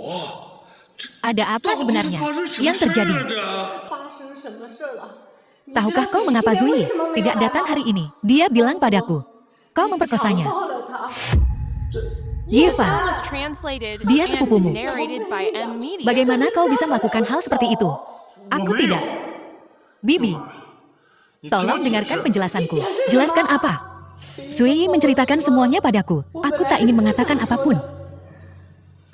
Ada apa sebenarnya yang terjadi? Tahukah kau mengapa Zui tidak datang hari ini? Dia bilang padaku, kau memperkosanya. Yifan, dia sepupumu. Bagaimana kau bisa melakukan hal seperti itu? Aku tidak. Bibi, tolong dengarkan penjelasanku. Jelaskan apa? Zui menceritakan semuanya padaku. Aku tak ingin mengatakan apapun.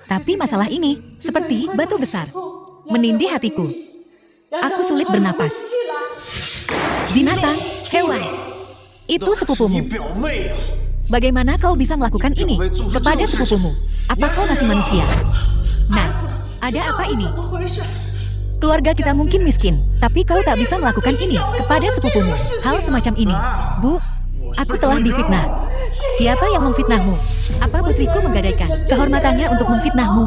Tapi masalah ini seperti batu besar menindih hatiku. Aku sulit bernapas. Binatang, hewan, itu sepupumu. Bagaimana kau bisa melakukan ini kepada sepupumu? Apa kau masih manusia? Nah, ada apa ini? Keluarga kita mungkin miskin, tapi kau tak bisa melakukan ini kepada sepupumu. Hal semacam ini. Bu, aku telah difitnah. Siapa yang memfitnahmu? Apa putriku menggadaikan kehormatannya untuk memfitnahmu?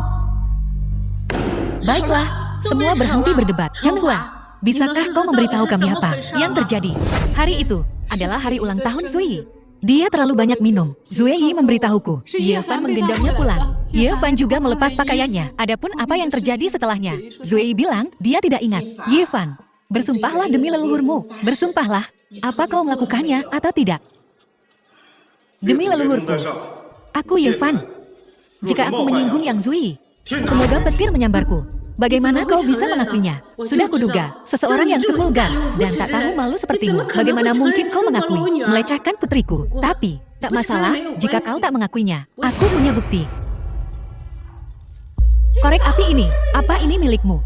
Baiklah, semua berhenti berdebat. Changhua, bisakah kau memberitahu kami apa yang terjadi? Hari itu adalah hari ulang tahun Zui. Dia terlalu banyak minum. Zui memberitahuku. Yifan menggendongnya pulang. Yifan juga melepas pakaiannya. Adapun apa yang terjadi setelahnya, Zui bilang dia tidak ingat. Yifan, bersumpahlah demi leluhurmu. Bersumpahlah. Apa kau melakukannya atau tidak? Demi leluhurku. Aku Yifan. Jika aku menyinggung Yang Zui, semoga petir menyambarku. Bagaimana kau bisa mengakuinya? Sudah kuduga, seseorang yang sevulgar dan tak tahu malu sepertimu. Bagaimana mungkin kau mengakui melecehkan putriku? Tapi, tak masalah jika kau tak mengakuinya. Aku punya bukti. Korek api ini, apa ini milikmu?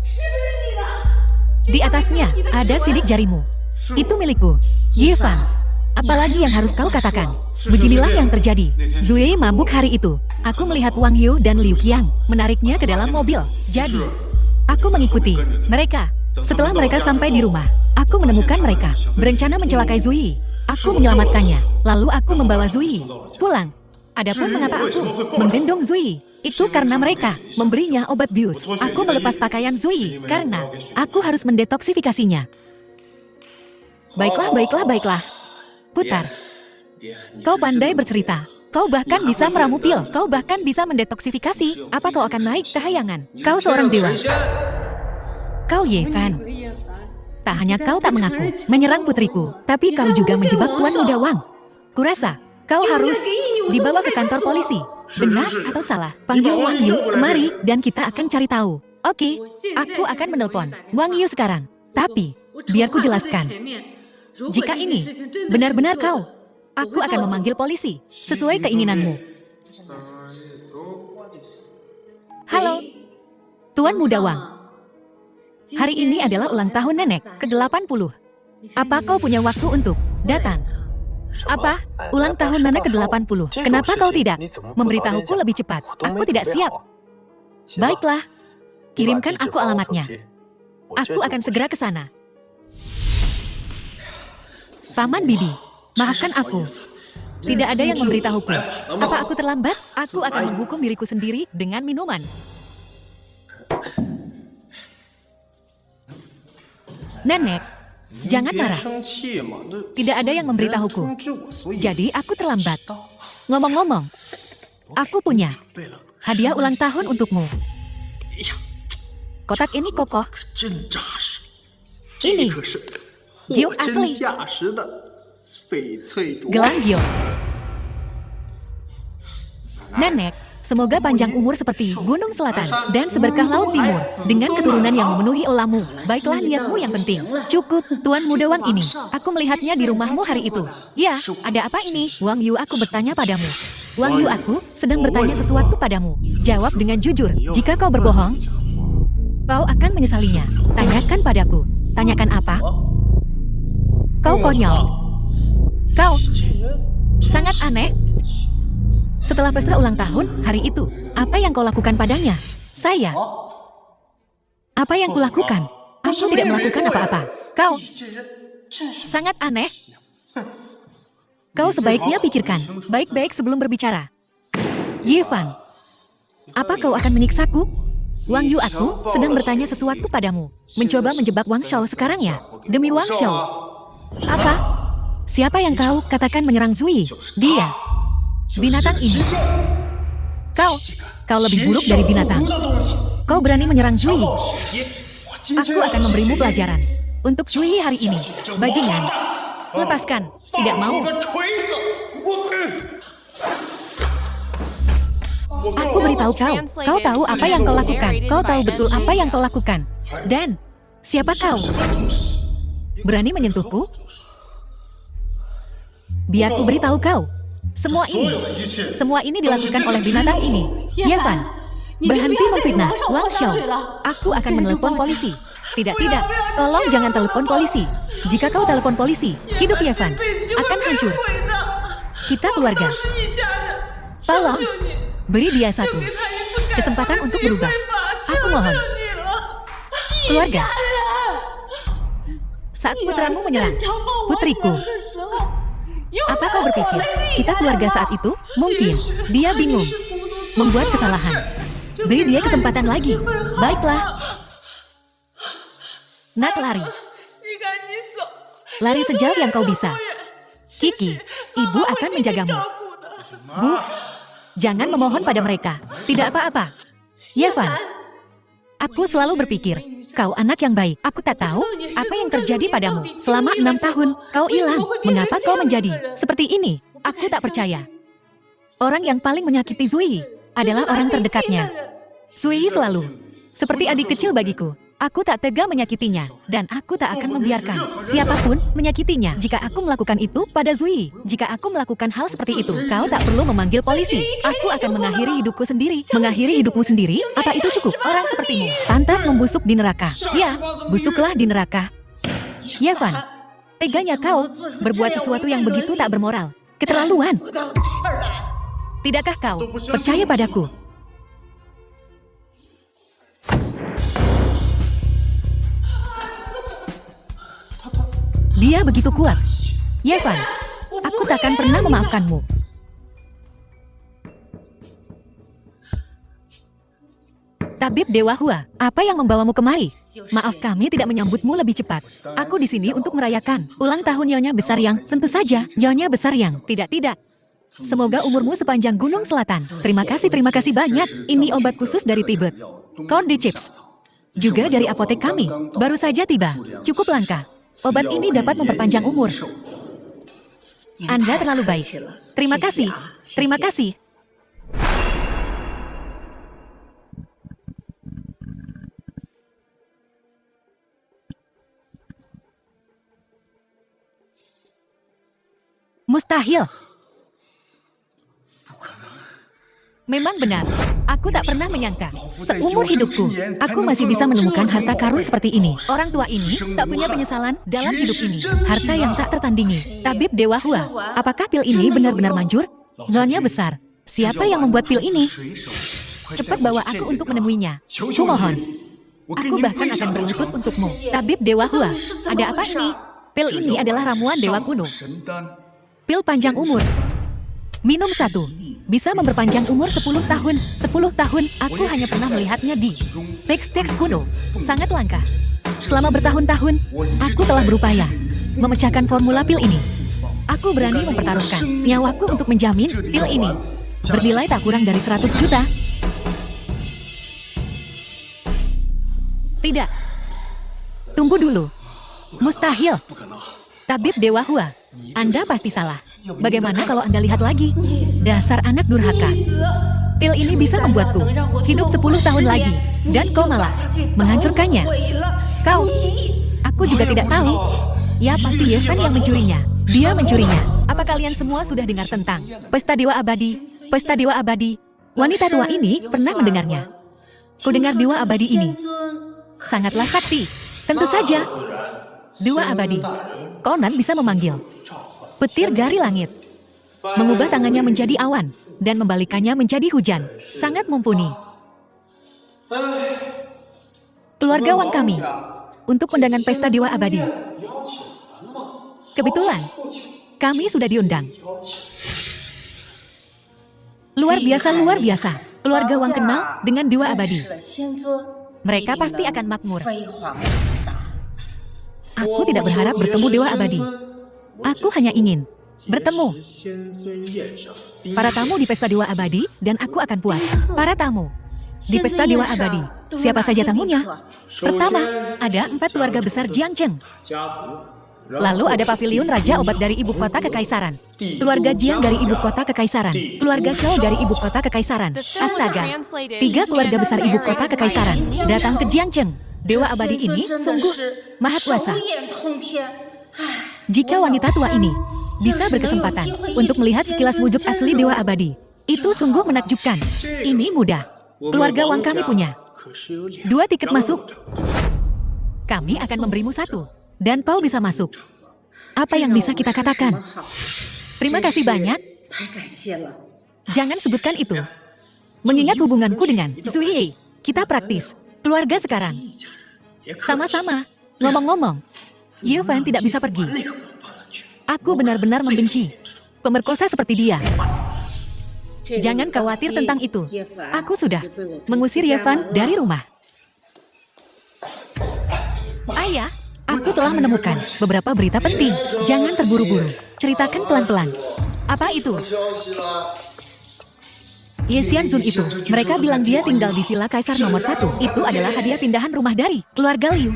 Di atasnya ada sidik jarimu. Itu milikku. Yifan, apalagi yang harus kau katakan? Beginilah yang terjadi. Zui mabuk hari itu. Aku melihat Wang Yu dan Liu Qiang menariknya ke dalam mobil. Jadi, aku mengikuti mereka. Setelah mereka sampai di rumah, aku menemukan mereka berencana mencelakai Zui. Aku menyelamatkannya. Lalu aku membawa Zui pulang. Adapun mengapa aku menggendong Zui, Itu karena mereka memberinya obat bius. Aku melepas pakaian Zui karena aku harus mendetoksifikasinya. Baiklah. Putar. Kau pandai bercerita. Kau bahkan bisa meramu pil. Kau bahkan bisa mendetoksifikasi. Apa kau akan naik ke hayangan? Kau seorang dewa. Kau Ye Fan. Tak hanya kau tak mengaku menyerang putriku, tapi kau juga menjebak Tuan Muda Wang. Kurasa kau harus dibawa ke kantor polisi. Benar atau salah? Panggil Wang Yu kemari dan kita akan cari tahu. Oke, aku akan menelpon Wang Yu sekarang. Tapi, biar ku jelaskan. Jika ini benar-benar kau, aku akan memanggil polisi sesuai keinginanmu. Halo, Tuan Muda Wang. Hari ini adalah ulang tahun nenek ke-80. Apa kau punya waktu untuk datang? Apa? Ulang tahun nenek ke-80. Kenapa kau tidak memberitahuku lebih cepat? Aku tidak siap. Baiklah, kirimkan aku alamatnya. Aku akan segera ke sana. Paman Bibi, maafkan aku. Tidak ada yang memberitahuku. Apa aku terlambat? Aku akan menghukum diriku sendiri dengan minuman. Nenek, jangan marah. Tidak ada yang memberitahuku. Jadi aku terlambat. Ngomong-ngomong, aku punya hadiah ulang tahun untukmu. Kotak ini kokoh. Ini giok asli. Gelang giok. Nenek, semoga panjang umur seperti Gunung Selatan dan seberkah Laut Timur dengan keturunan yang memenuhi elamu. Baiklah niatmu yang penting. Cukup, Tuan Muda Wang ini. Aku melihatnya di rumahmu hari itu. Ya, ada apa ini? Wang Yu, aku bertanya padamu. Wang Yu, aku sedang bertanya sesuatu padamu. Jawab dengan jujur. Jika kau berbohong, kau akan menyesalinya. Tanyakan padaku. Tanyakan apa? Kau konyol. Kau sangat aneh. Setelah pesta ulang tahun, hari itu, apa yang kau lakukan padanya? Saya. Apa yang kulakukan? Aku tidak melakukan apa-apa. Kau sangat aneh. Kau sebaiknya pikirkan baik-baik sebelum berbicara. Ye Fan, apa kau akan menyiksaku? Wang Yu, aku sedang bertanya sesuatu padamu. Mencoba menjebak Wang Shao sekarang ya? Demi Wang Shao. Apa? Siapa yang kau katakan menyerang Zui? Dia. Binatang ini. Kau lebih buruk dari binatang. Kau berani menyerang Zui. Aku akan memberimu pelajaran. Untuk Zui hari ini. Bajingan. Lepaskan. Tidak mau. Aku beritahu kau. Kau tahu apa yang kau lakukan. Kau tahu betul apa yang kau lakukan. Dan, siapa kau? Berani menyentuhku? Biar ku beritahu kau. Semua ini dilakukan oleh binatang ini. Ye Fan, berhenti memfitnah Wang Shao. Aku akan menelepon polisi. Tidak. Tolong jangan telepon polisi. Jika kau telepon polisi, hidup Ye Fan akan hancur. Kita keluarga. Tolong, beri dia satu kesempatan untuk berubah. Aku mohon. Keluarga. Saat putramu menyerang putriku, apa kau berpikir kita keluarga saat itu? Mungkin dia bingung, membuat kesalahan. Beri dia kesempatan lagi. Baiklah. Nak, lari. Lari sejauh yang kau bisa. Kiki, ibu akan menjagamu. Bu, jangan memohon pada mereka. Tidak apa-apa. Ye Fan, aku selalu berpikir, kau anak yang baik. Aku tak tahu apa yang terjadi padamu. Selama 6 tahun, kau hilang. Mengapa kau menjadi seperti ini? Aku tak percaya. Orang yang paling menyakiti Zui adalah orang terdekatnya. Zui selalu seperti adik kecil bagiku. Aku tak tega menyakitinya, dan aku tak akan membiarkan siapapun menyakitinya. Jika aku melakukan itu pada Zui, jika aku melakukan hal seperti itu, kau tak perlu memanggil polisi. Aku akan mengakhiri hidupku sendiri. Mengakhiri hidupmu sendiri? Apa itu cukup? Orang sepertimu pantas membusuk di neraka. Ya, busuklah di neraka. Ye Fan, teganya kau berbuat sesuatu yang begitu tak bermoral. Keterlaluan. Tidakkah kau percaya padaku? Dia begitu kuat. Ye Fan, aku takkan pernah memaafkanmu. Tabib Dewa Hua, apa yang membawamu kemari? Maaf kami tidak menyambutmu lebih cepat. Aku di sini untuk merayakan ulang tahun Nyonya Besar Yang. Tentu saja, Nyonya Besar Yang. Tidak. Semoga umurmu sepanjang Gunung Selatan. Terima kasih banyak. Ini obat khusus dari Tibet. Cordy Chips. Juga dari apotek kami. Baru saja tiba. Cukup langka. Obat ini dapat memperpanjang umur. Anda terlalu baik. Terima kasih. Mustahil. Memang benar. Aku tak pernah menyangka. Seumur hidupku, aku masih bisa menemukan harta karun seperti ini. Orang tua ini tak punya penyesalan dalam hidup ini. Harta yang tak tertandingi. Tabib Dewa Hua, apakah pil ini benar-benar manjur? Nyonya Besar, siapa yang membuat pil ini? Cepat bawa aku untuk menemuinya. Kumohon. Aku bahkan akan berlutut untukmu. Tabib Dewa Hua, ada apa ini? Pil ini adalah ramuan Dewa Kuno. Pil panjang umur. Minum 1. Bisa memperpanjang umur 10 tahun. 10 tahun, aku hanya pernah melihatnya di teks-teks kuno. Sangat langka. Selama bertahun-tahun, aku telah berupaya memecahkan formula pil ini. Aku berani mempertaruhkan nyawaku untuk menjamin pil ini bernilai tak kurang dari 100 juta. Tidak. Tunggu dulu. Mustahil. Tabib Dewa Hua, Anda pasti salah. Bagaimana kalau Anda lihat lagi? Dasar anak durhaka. Pil ini bisa membuatku hidup 10 tahun lagi. Dan kau malah menghancurkannya. Kau, aku juga tidak tahu. Ya pasti Yevan yang mencurinya. Dia mencurinya. Apa kalian semua sudah dengar tentang Pesta Dewa Abadi? Pesta Dewa Abadi. Wanita tua ini pernah mendengarnya. Ku dengar Dewa Abadi ini sangatlah sakti. Tentu saja. Dewa Abadi. Konan bisa memanggil petir dari langit, mengubah tangannya menjadi awan, dan membalikannya menjadi hujan. Sangat mumpuni. Keluarga Wang kami, untuk undangan Pesta Dewa Abadi. Kebetulan, kami sudah diundang. Luar biasa. Keluarga Wang kenal dengan Dewa Abadi. Mereka pasti akan makmur. Aku tidak berharap bertemu Dewa Abadi. Aku hanya ingin bertemu para tamu di Pesta Dewa Abadi, dan aku akan puas. Para tamu di Pesta Dewa Abadi. Siapa saja tamunya? Pertama, ada 4 keluarga besar Jiangcheng. Lalu ada pavilion Raja Obat dari Ibu Kota Kekaisaran. Keluarga Jiang dari Ibu Kota Kekaisaran. Keluarga Shao dari Ibu Kota Kekaisaran. Astaga, 3 keluarga besar Ibu Kota Kekaisaran datang ke Jiangcheng. Dewa Abadi ini sungguh maha kuasa. Jika wanita tua ini bisa berkesempatan untuk melihat sekilas wujud asli Dewa Abadi, itu sungguh menakjubkan. Ini mudah. Keluarga Wang kami punya 2 tiket masuk. Kami akan memberimu 1, dan kau bisa masuk. Apa yang bisa kita katakan? Terima kasih banyak. Jangan sebutkan itu. Mengingat hubunganku dengan Sui, kita praktis. Keluarga sekarang. Sama-sama. Ngomong-ngomong, Yevan tidak bisa pergi. Aku benar-benar membenci pemerkosa seperti dia. Jangan khawatir tentang itu. Aku sudah mengusir Yevan dari rumah. Ayah, aku telah menemukan beberapa berita penting. Jangan terburu-buru. Ceritakan pelan-pelan. Apa itu? Yexianzun itu, mereka bilang dia tinggal di Villa Kaisar nomor 1. Itu adalah hadiah pindahan rumah dari keluarga Liu.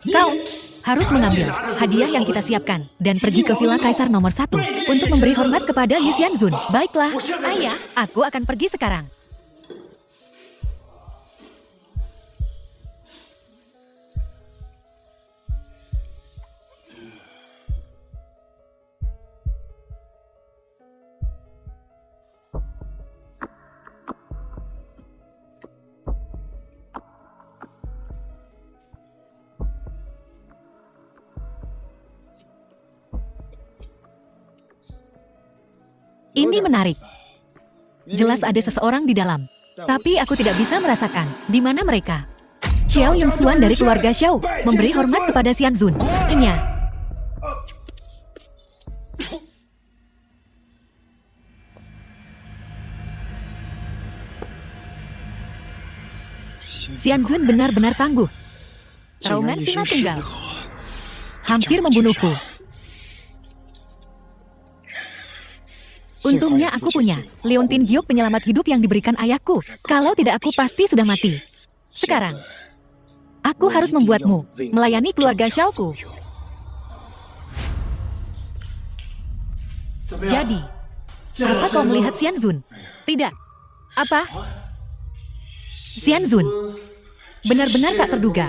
Kau harus mengambil hadiah yang kita siapkan dan pergi ke Villa Kaisar nomor 1 untuk memberi hormat kepada Yexianzun. Baiklah, ayah, aku akan pergi sekarang. Ini menarik. Jelas ada seseorang di dalam. Tapi aku tidak bisa merasakan di mana mereka. Xiao Yongxuan dari keluarga Xiao memberi hormat kepada Xianzun. Inya. Xianzun benar-benar tangguh. Terowongan singa tunggal. Hampir membunuhku. Untungnya aku punya Leontin Giok penyelamat hidup yang diberikan ayahku. Kalau tidak aku pasti sudah mati. Sekarang, aku harus membuatmu melayani keluarga Xiaoku. Jadi, apa kau melihat Xianzun? Tidak. Apa? Xianzun benar-benar tak terduga.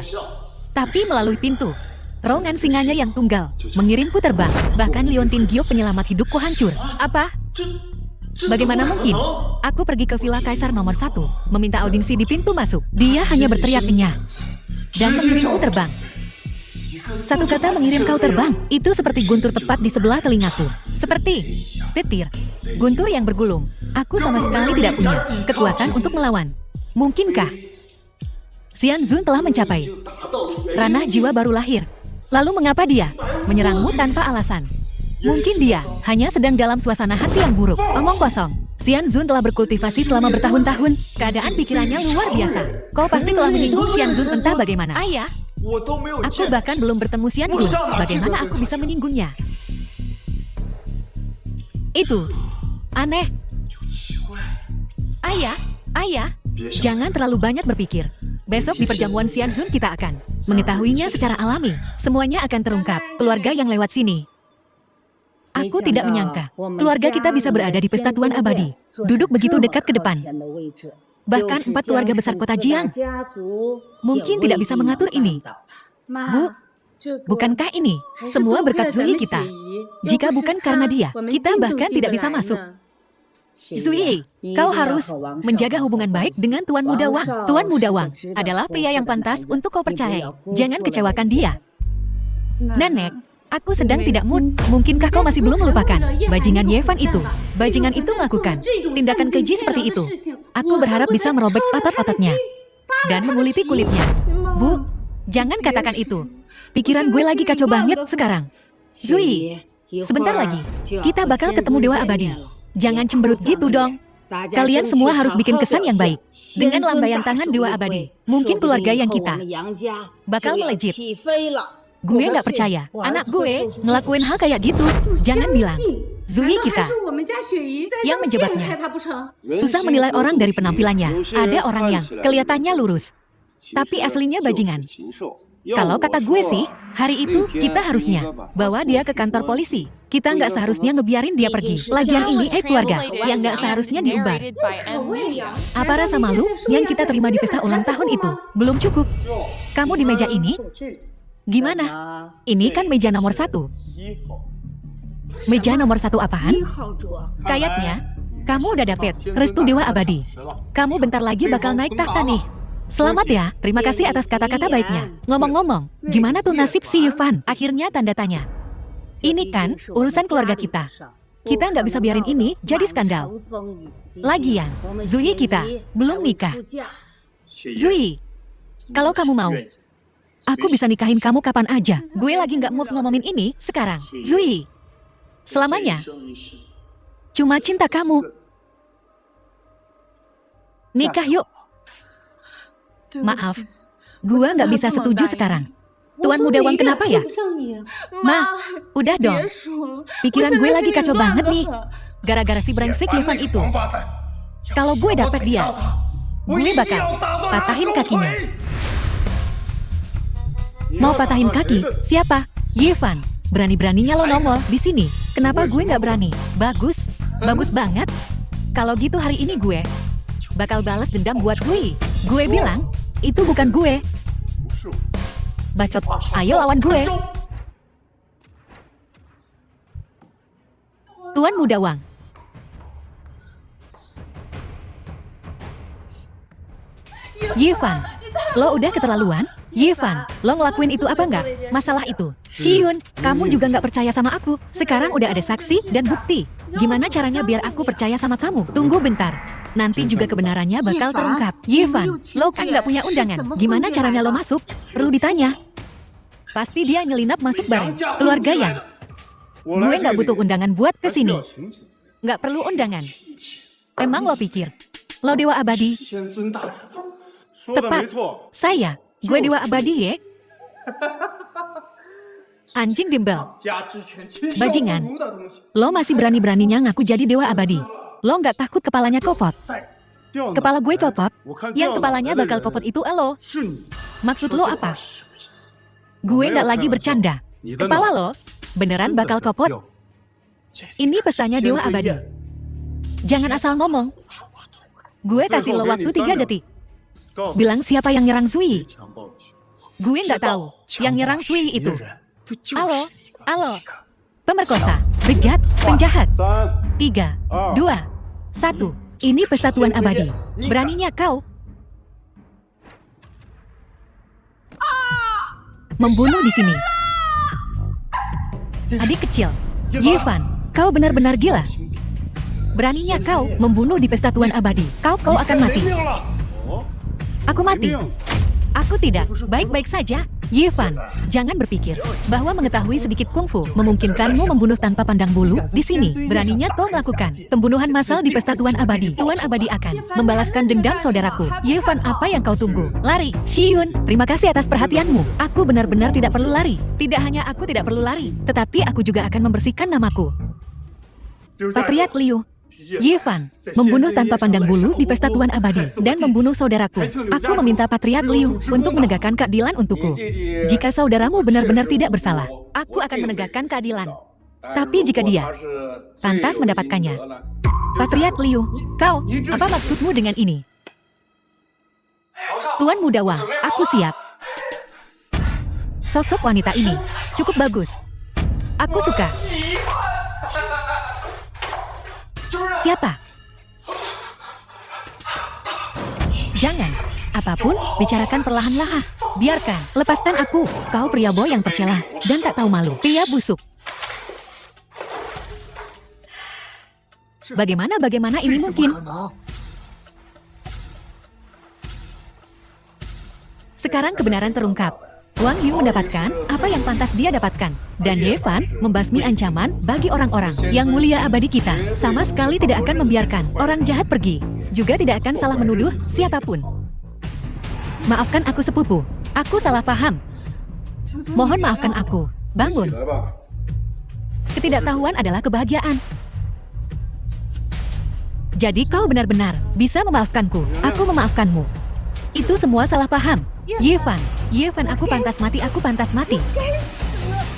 Tapi melalui pintu, terowongan singanya yang tunggal mengirimku terbang. Bahkan Leontin Giok penyelamat hidupku hancur. Apa? Bagaimana mungkin? Aku pergi ke Villa Kaisar nomor 1, meminta audiensi di pintu masuk. Dia hanya berteriak kenyang dan mengirimku terbang. Satu kata mengirim kau terbang, itu seperti guntur tepat di sebelah telingaku. Seperti petir, guntur yang bergulung. Aku sama sekali tidak punya kekuatan untuk melawan. Mungkinkah Xianzun telah mencapai ranah jiwa baru lahir? Lalu mengapa dia menyerangmu tanpa alasan? Mungkin dia hanya sedang dalam suasana hati yang buruk. Omong kosong. Xianzun telah berkultivasi selama bertahun-tahun. Keadaan pikirannya luar biasa. Kau pasti telah menyinggung Xianzun entah bagaimana. Ayah, aku bahkan belum bertemu Xianzun. Bagaimana aku bisa menyinggungnya? Itu aneh. Ayah, jangan terlalu banyak berpikir. Besok di perjamuan Xianzun kita akan mengetahuinya secara alami. Semuanya akan terungkap. Keluarga yang lewat sini. Aku tidak menyangka keluarga kita bisa berada di pesta tuan abadi, duduk begitu dekat ke depan. Bahkan 4 keluarga besar kota Jiang mungkin tidak bisa mengatur ini. Bu, bukankah ini semua berkat Zui kita? Jika bukan karena dia, kita bahkan tidak bisa masuk. Zui, kau harus menjaga hubungan baik dengan Tuan Muda Wang. Tuan Muda Wang adalah pria yang pantas untuk kau percayai. Jangan kecewakan dia. Nenek, aku sedang tidak mood. Mungkinkah kau masih belum melupakan bajingan Yevan itu? Bajingan itu melakukan tindakan keji seperti itu. Aku berharap bisa merobek otot-ototnya dan menguliti kulitnya. Bu, jangan katakan itu. Pikiran gue lagi kacau banget sekarang. Zui, sebentar lagi kita bakal ketemu Dewa Abadi. Jangan cemberut gitu dong. Kalian semua harus bikin kesan yang baik. Dengan lambaian tangan Dewa Abadi, mungkin keluarga yang kita bakal melejit. Gue gak percaya, anak gue ngelakuin hal kayak gitu. Jangan bilang, Zui kita yang menjebaknya. Susah menilai orang dari penampilannya. Ada orang yang kelihatannya lurus, tapi aslinya bajingan. Kalau kata gue sih, hari itu kita harusnya bawa dia ke kantor polisi. Kita nggak seharusnya ngebiarin dia pergi. Lagian ini keluarga yang nggak seharusnya diumbar. Apa rasa malu yang kita terima di pesta ulang tahun itu belum cukup? Kamu di meja ini? Gimana? Ini kan meja nomor 1. Meja nomor 1 apaan? Kayaknya kamu udah dapet restu Dewa Abadi. Kamu bentar lagi bakal naik tahta nih. Selamat ya, terima kasih atas kata-kata baiknya. Ngomong-ngomong, gimana tuh nasib si Yevan? Akhirnya tanda tanya. Ini kan urusan keluarga kita. Kita nggak bisa biarin ini jadi skandal. Lagian, Zui kita belum nikah. Zui, kalau kamu mau, aku bisa nikahin kamu kapan aja. Gue lagi nggak mood ngomongin ini sekarang. Zui, selamanya cuma cinta kamu. Nikah yuk. Maaf, gue nggak bisa setuju sekarang. Tuan Muda Wang kenapa ya? Ma, udah dong. Pikiran gue lagi kacau banget nih. Gara-gara si brengsek Yevan itu. Kalau gue dapet dia, gue bakal patahin kakinya. Mau patahin kaki? Siapa? Yevan. Berani-beraninya lo nongol di sini. Kenapa gue nggak berani? Bagus, bagus banget. Kalau gitu hari ini gue bakal balas dendam buat Zui. Gue bilang, itu bukan gue. Bacot, ayo lawan gue. Tuan Muda Wang. Yevan, lo udah keterlaluan? Yevan, lo ngelakuin itu apa enggak? Masalah itu. Shiyun, kamu juga nggak percaya sama aku. Sekarang udah ada saksi dan bukti. Gimana caranya biar aku percaya sama kamu? Tunggu bentar. Nanti juga kebenarannya bakal terungkap. Yevan, lo kan nggak punya undangan. Gimana caranya lo masuk? Perlu ditanya. Pasti dia nyelinap masuk bareng keluarga yang. Gue nggak butuh undangan buat kesini. Nggak perlu undangan. Emang lo pikir lo Dewa Abadi? Tepat. Saya. Gue dewa abadi ya. Anjing bimbel. Bajingan. Lo masih berani-beraninya ngaku jadi dewa abadi. Lo nggak takut kepalanya kopot? Kepala gue copot. Yang kepalanya bakal kopot itu elo. Maksud lo apa? Gue nggak lagi bercanda. Kepala lo beneran bakal kopot. Ini pestanya dewa abadi. Jangan asal ngomong. Gue kasih lo waktu 3 detik. Bilang siapa yang nyerang Sui. Gue nggak tahu. Yang nyerang Sui itu. Halo, halo. Pemerkosa, bejat, penjahat. 3, 2, 1. Ini pesta Tuan Abadi. Beraninya kau membunuh di sini. Adik kecil, Yevan, kau benar-benar gila. Beraninya kau membunuh di pesta Tuan Abadi. Kau akan mati. Aku mati. Aku tidak. Baik-baik saja. Yevan, jangan berpikir bahwa mengetahui sedikit kungfu memungkinkanmu membunuh tanpa pandang bulu di sini. Beraninya kau melakukan pembunuhan massal di pesta Tuan Abadi. Tuan Abadi akan membalaskan dendam saudaraku. Yevan, apa yang kau tunggu? Lari. Shiyun, terima kasih atas perhatianmu. Aku benar-benar tidak perlu lari. Tidak hanya aku tidak perlu lari, tetapi aku juga akan membersihkan namaku. Patriark Liu. Yevan, membunuh tanpa pandang bulu di pesta Tuan Abadi dan membunuh saudaraku. Aku meminta Patriark Liu untuk menegakkan keadilan untukku. Jika saudaramu benar-benar tidak bersalah, aku akan menegakkan keadilan. Tapi jika dia pantas mendapatkannya. Patriark Liu, kau, apa maksudmu dengan ini? Tuan Muda Wang, aku siap. Sosok wanita ini cukup bagus. Aku suka. Siapa? Jangan. Apapun, bicarakan perlahan-lahan. Biarkan. Lepaskan aku. Kau pria boy yang tercela dan tak tahu malu. Pria busuk. Bagaimana ini mungkin? Sekarang kebenaran terungkap. Wang Yu mendapatkan apa yang pantas dia dapatkan. Dan Yevan membasmi ancaman bagi orang-orang yang mulia abadi kita. Sama sekali tidak akan membiarkan orang jahat pergi. Juga tidak akan salah menuduh siapapun. Maafkan aku sepupu. Aku salah paham. Mohon maafkan aku. Bangun. Ketidaktahuan adalah kebahagiaan. Jadi kau benar-benar bisa memaafkanku. Aku memaafkanmu. Itu semua salah paham. Yevan, aku pantas mati.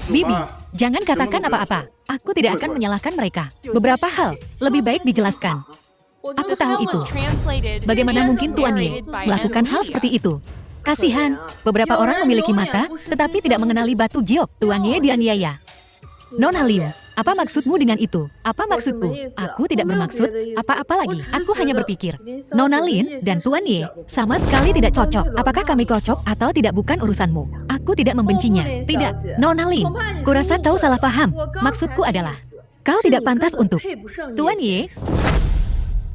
Bibi, jangan katakan apa-apa. Aku tidak akan menyalahkan mereka. Beberapa hal, lebih baik dijelaskan. Aku tahu itu. Bagaimana mungkin Tuan Ye melakukan hal seperti itu? Kasihan, beberapa orang memiliki mata, tetapi tidak mengenali batu giok. Tuan Ye dianiaya. Nona Liu, apa maksudmu dengan itu? Apa maksudku? Aku tidak bermaksud apa-apa lagi. Aku hanya berpikir, Nona Lin dan Tuan Ye sama sekali tidak cocok. Apakah kami cocok atau tidak bukan urusanmu. Aku tidak membencinya. Tidak, Nona Lin. Kurasa kau salah paham. Maksudku adalah, kau tidak pantas untuk Tuan Ye.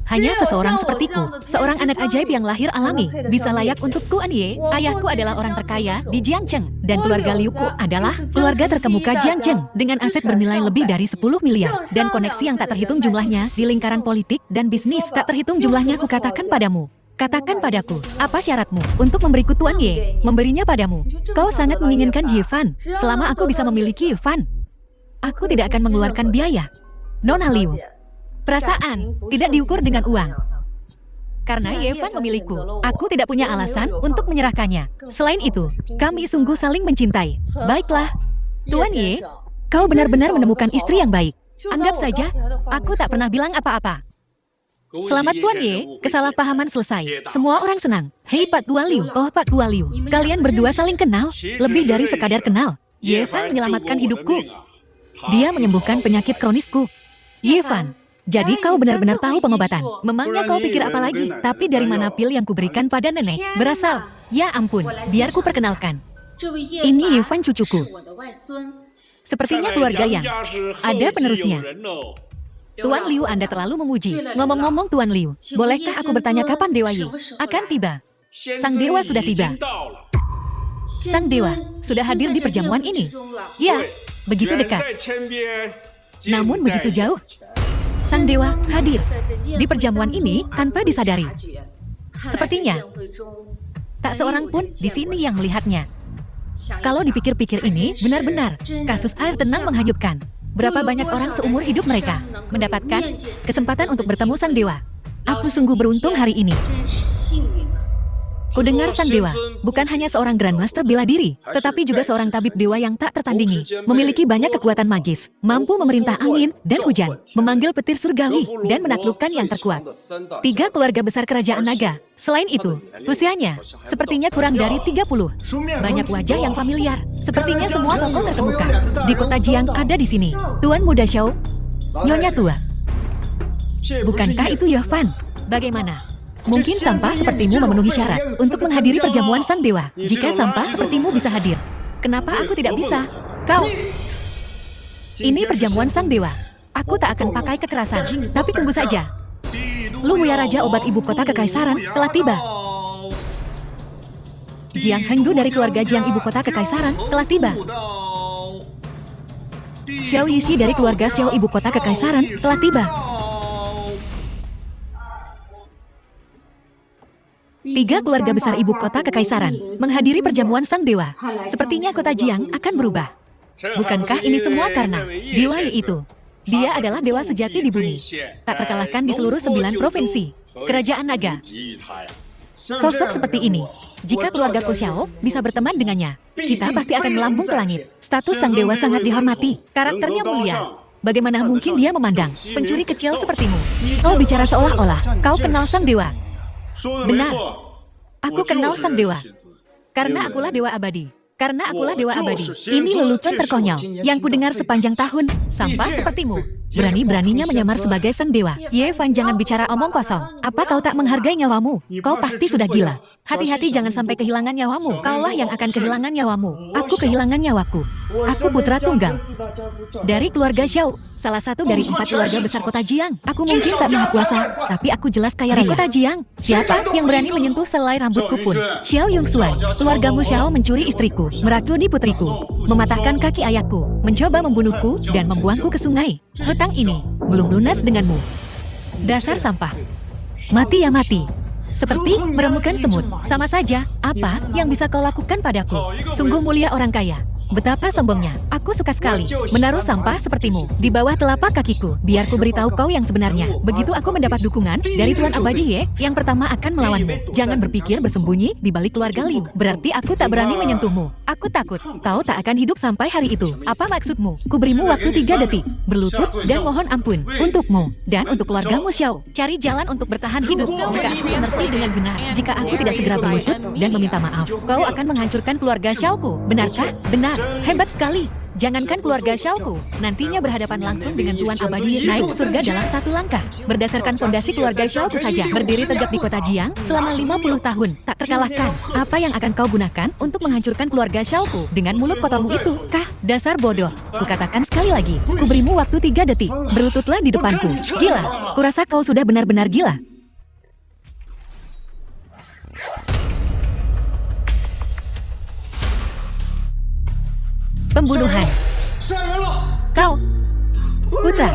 Hanya seseorang sepertiku, seorang anak ajaib yang lahir alami, bisa layak untuk Tuan Ye. Ayahku adalah orang terkaya di Jiangcheng, dan keluarga Liuku adalah keluarga terkemuka Jiangcheng, dengan aset bernilai lebih dari 10 miliar, dan koneksi yang tak terhitung jumlahnya di lingkaran politik dan bisnis tak terhitung jumlahnya. Kukatakan padamu, katakan padaku, apa syaratmu untuk memberiku Tuan Ye? Memberinya padamu. Kau sangat menginginkan Yevan. Selama aku bisa memiliki Yevan, aku tidak akan mengeluarkan biaya. Nona Liu. Perasaan tidak diukur dengan uang. Karena Yevan memiliku, aku tidak punya alasan untuk menyerahkannya. Selain itu, kami sungguh saling mencintai. Baiklah, Tuan Ye, kau benar-benar menemukan istri yang baik. Anggap saja, aku tak pernah bilang apa-apa. Selamat Tuan Ye, kesalahpahaman selesai. Semua orang senang. Hei Pak Tua Liu, oh Pak Tua Liu, kalian berdua saling kenal, lebih dari sekadar kenal. Yevan menyelamatkan hidupku. Dia menyembuhkan penyakit kronisku. Yevan, jadi kau benar-benar tahu pengobatan. Memangnya kau pikir apa lagi? Tapi dari mana pil yang kuberikan pada nenek berasal? Ya ampun, biar ku perkenalkan. Ini Yevan cucuku. Sepertinya keluarga yang ada penerusnya. Tuan Liu, Anda terlalu memuji. Ngomong-ngomong Tuan Liu, bolehkah aku bertanya kapan Dewa Yi akan tiba? Sang Dewa sudah tiba. Sang Dewa sudah hadir di perjamuan ini. Ya, begitu dekat. Namun begitu jauh. Sang Dewa hadir di perjamuan ini tanpa disadari. Sepertinya Tak seorang pun di sini yang melihatnya. Kalau dipikir-pikir ini, benar-benar, kasus air tenang menghanyutkan. Berapa banyak orang seumur hidup mereka mendapatkan kesempatan untuk bertemu Sang Dewa. Aku sungguh beruntung hari ini. Kudengar Sang Dewa bukan hanya seorang Grandmaster bela diri, tetapi juga seorang tabib dewa yang tak tertandingi, memiliki banyak kekuatan magis, mampu memerintah angin dan hujan, memanggil petir surgawi, dan menaklukkan yang terkuat. 3 keluarga besar kerajaan naga. Selain itu, usianya sepertinya kurang dari 30. Banyak wajah yang familiar, sepertinya semua tokoh terkemuka di kota Jiang ada di sini. Tuan Muda Xiao, Nyonya Tua. Bukankah itu Yavan? Bagaimana? Mungkin sampah sepertimu memenuhi syarat untuk menghadiri perjamuan Sang Dewa. Jika sampah sepertimu bisa hadir, kenapa aku tidak bisa? Kau, ini perjamuan Sang Dewa. Aku tak akan pakai kekerasan, tapi tunggu saja. Lu Wuya Raja obat ibu kota kekaisaran telah tiba. Jiang Hengdu dari keluarga Jiang ibu kota kekaisaran telah tiba. Xiao Yishi dari keluarga Xiao ibu kota kekaisaran telah tiba. 3 keluarga besar ibu kota kekaisaran menghadiri perjamuan Sang Dewa. Sepertinya kota Jiang akan berubah. Bukankah ini semua karena dewa itu? Dia adalah dewa sejati di bumi, tak terkalahkan di seluruh 9 provinsi kerajaan naga. Sosok seperti ini, jika keluarga Ko Xiao bisa berteman dengannya, kita pasti akan melambung ke langit. Status Sang Dewa sangat dihormati, karakternya mulia. Bagaimana mungkin dia memandang pencuri kecil sepertimu? Kau bicara seolah-olah kau kenal Sang Dewa. Benar, aku kenal Sang Dewa. Karena akulah Dewa Abadi. Karena akulah Dewa Abadi. Ini lelucon terkonyol yang kudengar sepanjang tahun. Sampah sepertimu berani-beraninya menyamar sebagai Sang Dewa. Yevan, jangan bicara omong kosong. Apa kau tak menghargai nyawamu? Kau pasti sudah gila. Hati-hati jangan sampai kehilangan nyawamu. Kaulah yang akan kehilangan nyawamu. Aku kehilangan nyawaku. Aku putra tunggal dari keluarga Xiao, salah satu dari 4 keluarga besar kota Jiang. Aku mungkin tak maha kuasa, tapi aku jelas kaya raya. Di kota Jiang, siapa yang berani menyentuh selai rambutku pun? Xiao Yongxuan, keluargamu Xiao mencuri istriku, meracuni putriku, mematahkan kaki ayahku, mencoba membunuhku, dan membuangku ke sungai. Hutang ini belum lunas denganmu. Dasar sampah. Mati ya mati. Seperti meremukan semut. Sama saja, apa yang bisa kau lakukan padaku? Sungguh mulia orang kaya. Betapa sombongnya. Aku suka sekali menaruh sampah sepertimu di bawah telapak kakiku. Biar ku beritahu kau yang sebenarnya. Begitu aku mendapat dukungan dari Tuan Abadi Ye, yang pertama akan melawanmu. Jangan berpikir bersembunyi di balik keluarga Liu. Berarti aku tak berani menyentuhmu. Aku takut kau tak akan hidup sampai hari itu. Apa maksudmu? Ku berimu waktu 3 detik. Berlutut dan mohon ampun untukmu dan untuk keluargamu Xiao. Cari jalan untuk bertahan hidup. Jika aku mengerti dengan benar, jika aku tidak segera berlutut dan meminta maaf, kau akan menghancurkan keluarga Xiaoku. Benarkah? Benar. Hebat sekali. Jangankan keluarga Xiaoku, nantinya berhadapan langsung dengan Tuan Abadi naik surga dalam 1 langkah. Berdasarkan fondasi keluarga Xiaoku saja, berdiri tegak di kota Jiang selama 50 tahun, tak terkalahkan. Apa yang akan kau gunakan untuk menghancurkan keluarga Xiaoku dengan mulut kotormu itu? Kah? Dasar bodoh. Kukatakan sekali lagi, kuberimu waktu 3 detik. Berlututlah di depanku. Gila. Kurasa kau sudah benar-benar gila. Pembunuhan. Kau, putra.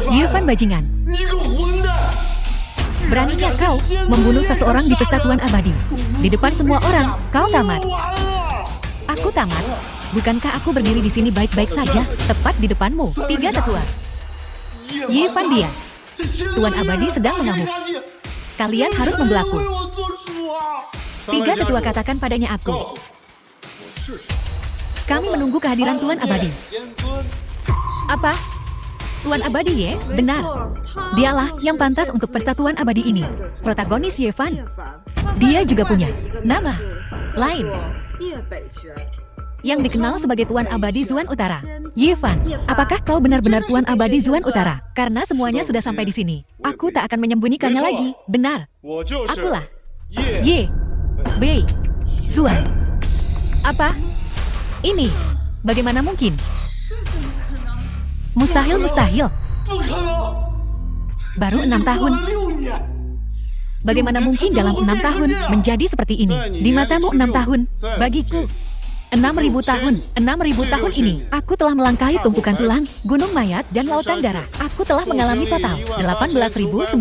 Yevan bajingan. Beraninya kau membunuh seseorang di pesta Tuan Abadi. Di depan semua orang, kau tamat. Aku tamat. Bukankah aku berdiri di sini baik-baik saja, tepat di depanmu? 3 tetua. Yevan dia. Tuan Abadi sedang mengamuk. Kalian harus membelaku. 3 tetua katakan padanya aku. Kami menunggu kehadiran Tuan Abadi. Apa? Tuan Abadi Ye? Benar. Dialah yang pantas untuk pesta Tuan Abadi ini. Protagonis Yevan. Dia juga punya nama lain yang dikenal sebagai Tuan Abadi Zuan Utara. Yevan, apakah kau benar-benar Tuan Abadi Zuan Utara? Karena semuanya sudah sampai di sini. Aku tak akan menyembunyikannya lagi. Benar. Akulah Ye Bei Zuan. Apa? Ini bagaimana mungkin? Mustahil. Baru 6 tahun. Bagaimana mungkin dalam 6 tahun menjadi seperti ini? Di matamu 6 tahun, bagiku 6.000 tahun, 6.000 tahun ini, aku telah melangkahi tumpukan tulang, gunung mayat, dan lautan darah. Aku telah mengalami total 18.954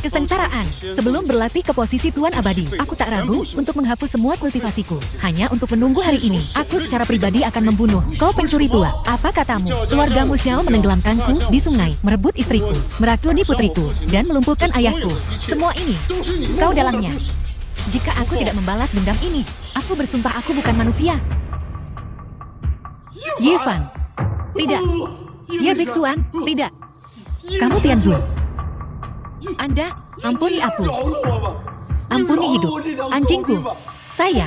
kesengsaraan. Sebelum berlatih ke posisi Tuan Abadi, aku tak ragu untuk menghapus semua kultivasiku. Hanya untuk menunggu hari ini, aku secara pribadi akan membunuh kau pencuri tua. Apa katamu? Keluargamu Xiao menenggelamkanku di sungai, merebut istriku, meracuni putriku, dan melumpuhkan ayahku. Semua ini, kau dalangnya. Jika aku tidak membalas dendam ini, aku bersumpah aku bukan manusia. Yifan. Tidak. Ye Biksuan. Tidak. Kamu Tianzun. Anda, ampuni aku. Ampuni hidup. Anjingku. Saya.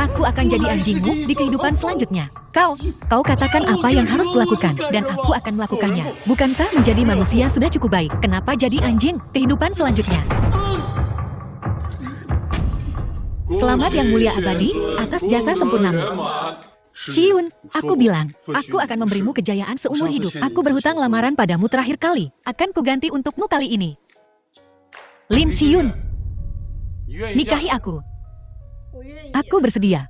Aku akan jadi anjingmu di kehidupan selanjutnya. Kau katakan apa yang harus kulakukan, dan aku akan melakukannya. Bukankah menjadi manusia sudah cukup baik? Kenapa jadi anjing? Kehidupan selanjutnya. Selamat Yang Mulia Abadi atas jasa sempurnamu. Xiun, aku bilang, aku akan memberimu kejayaan seumur hidup. Aku berhutang lamaran padamu terakhir kali. Akan kuganti untukmu kali ini. Lin Xiun, nikahi aku. Aku bersedia.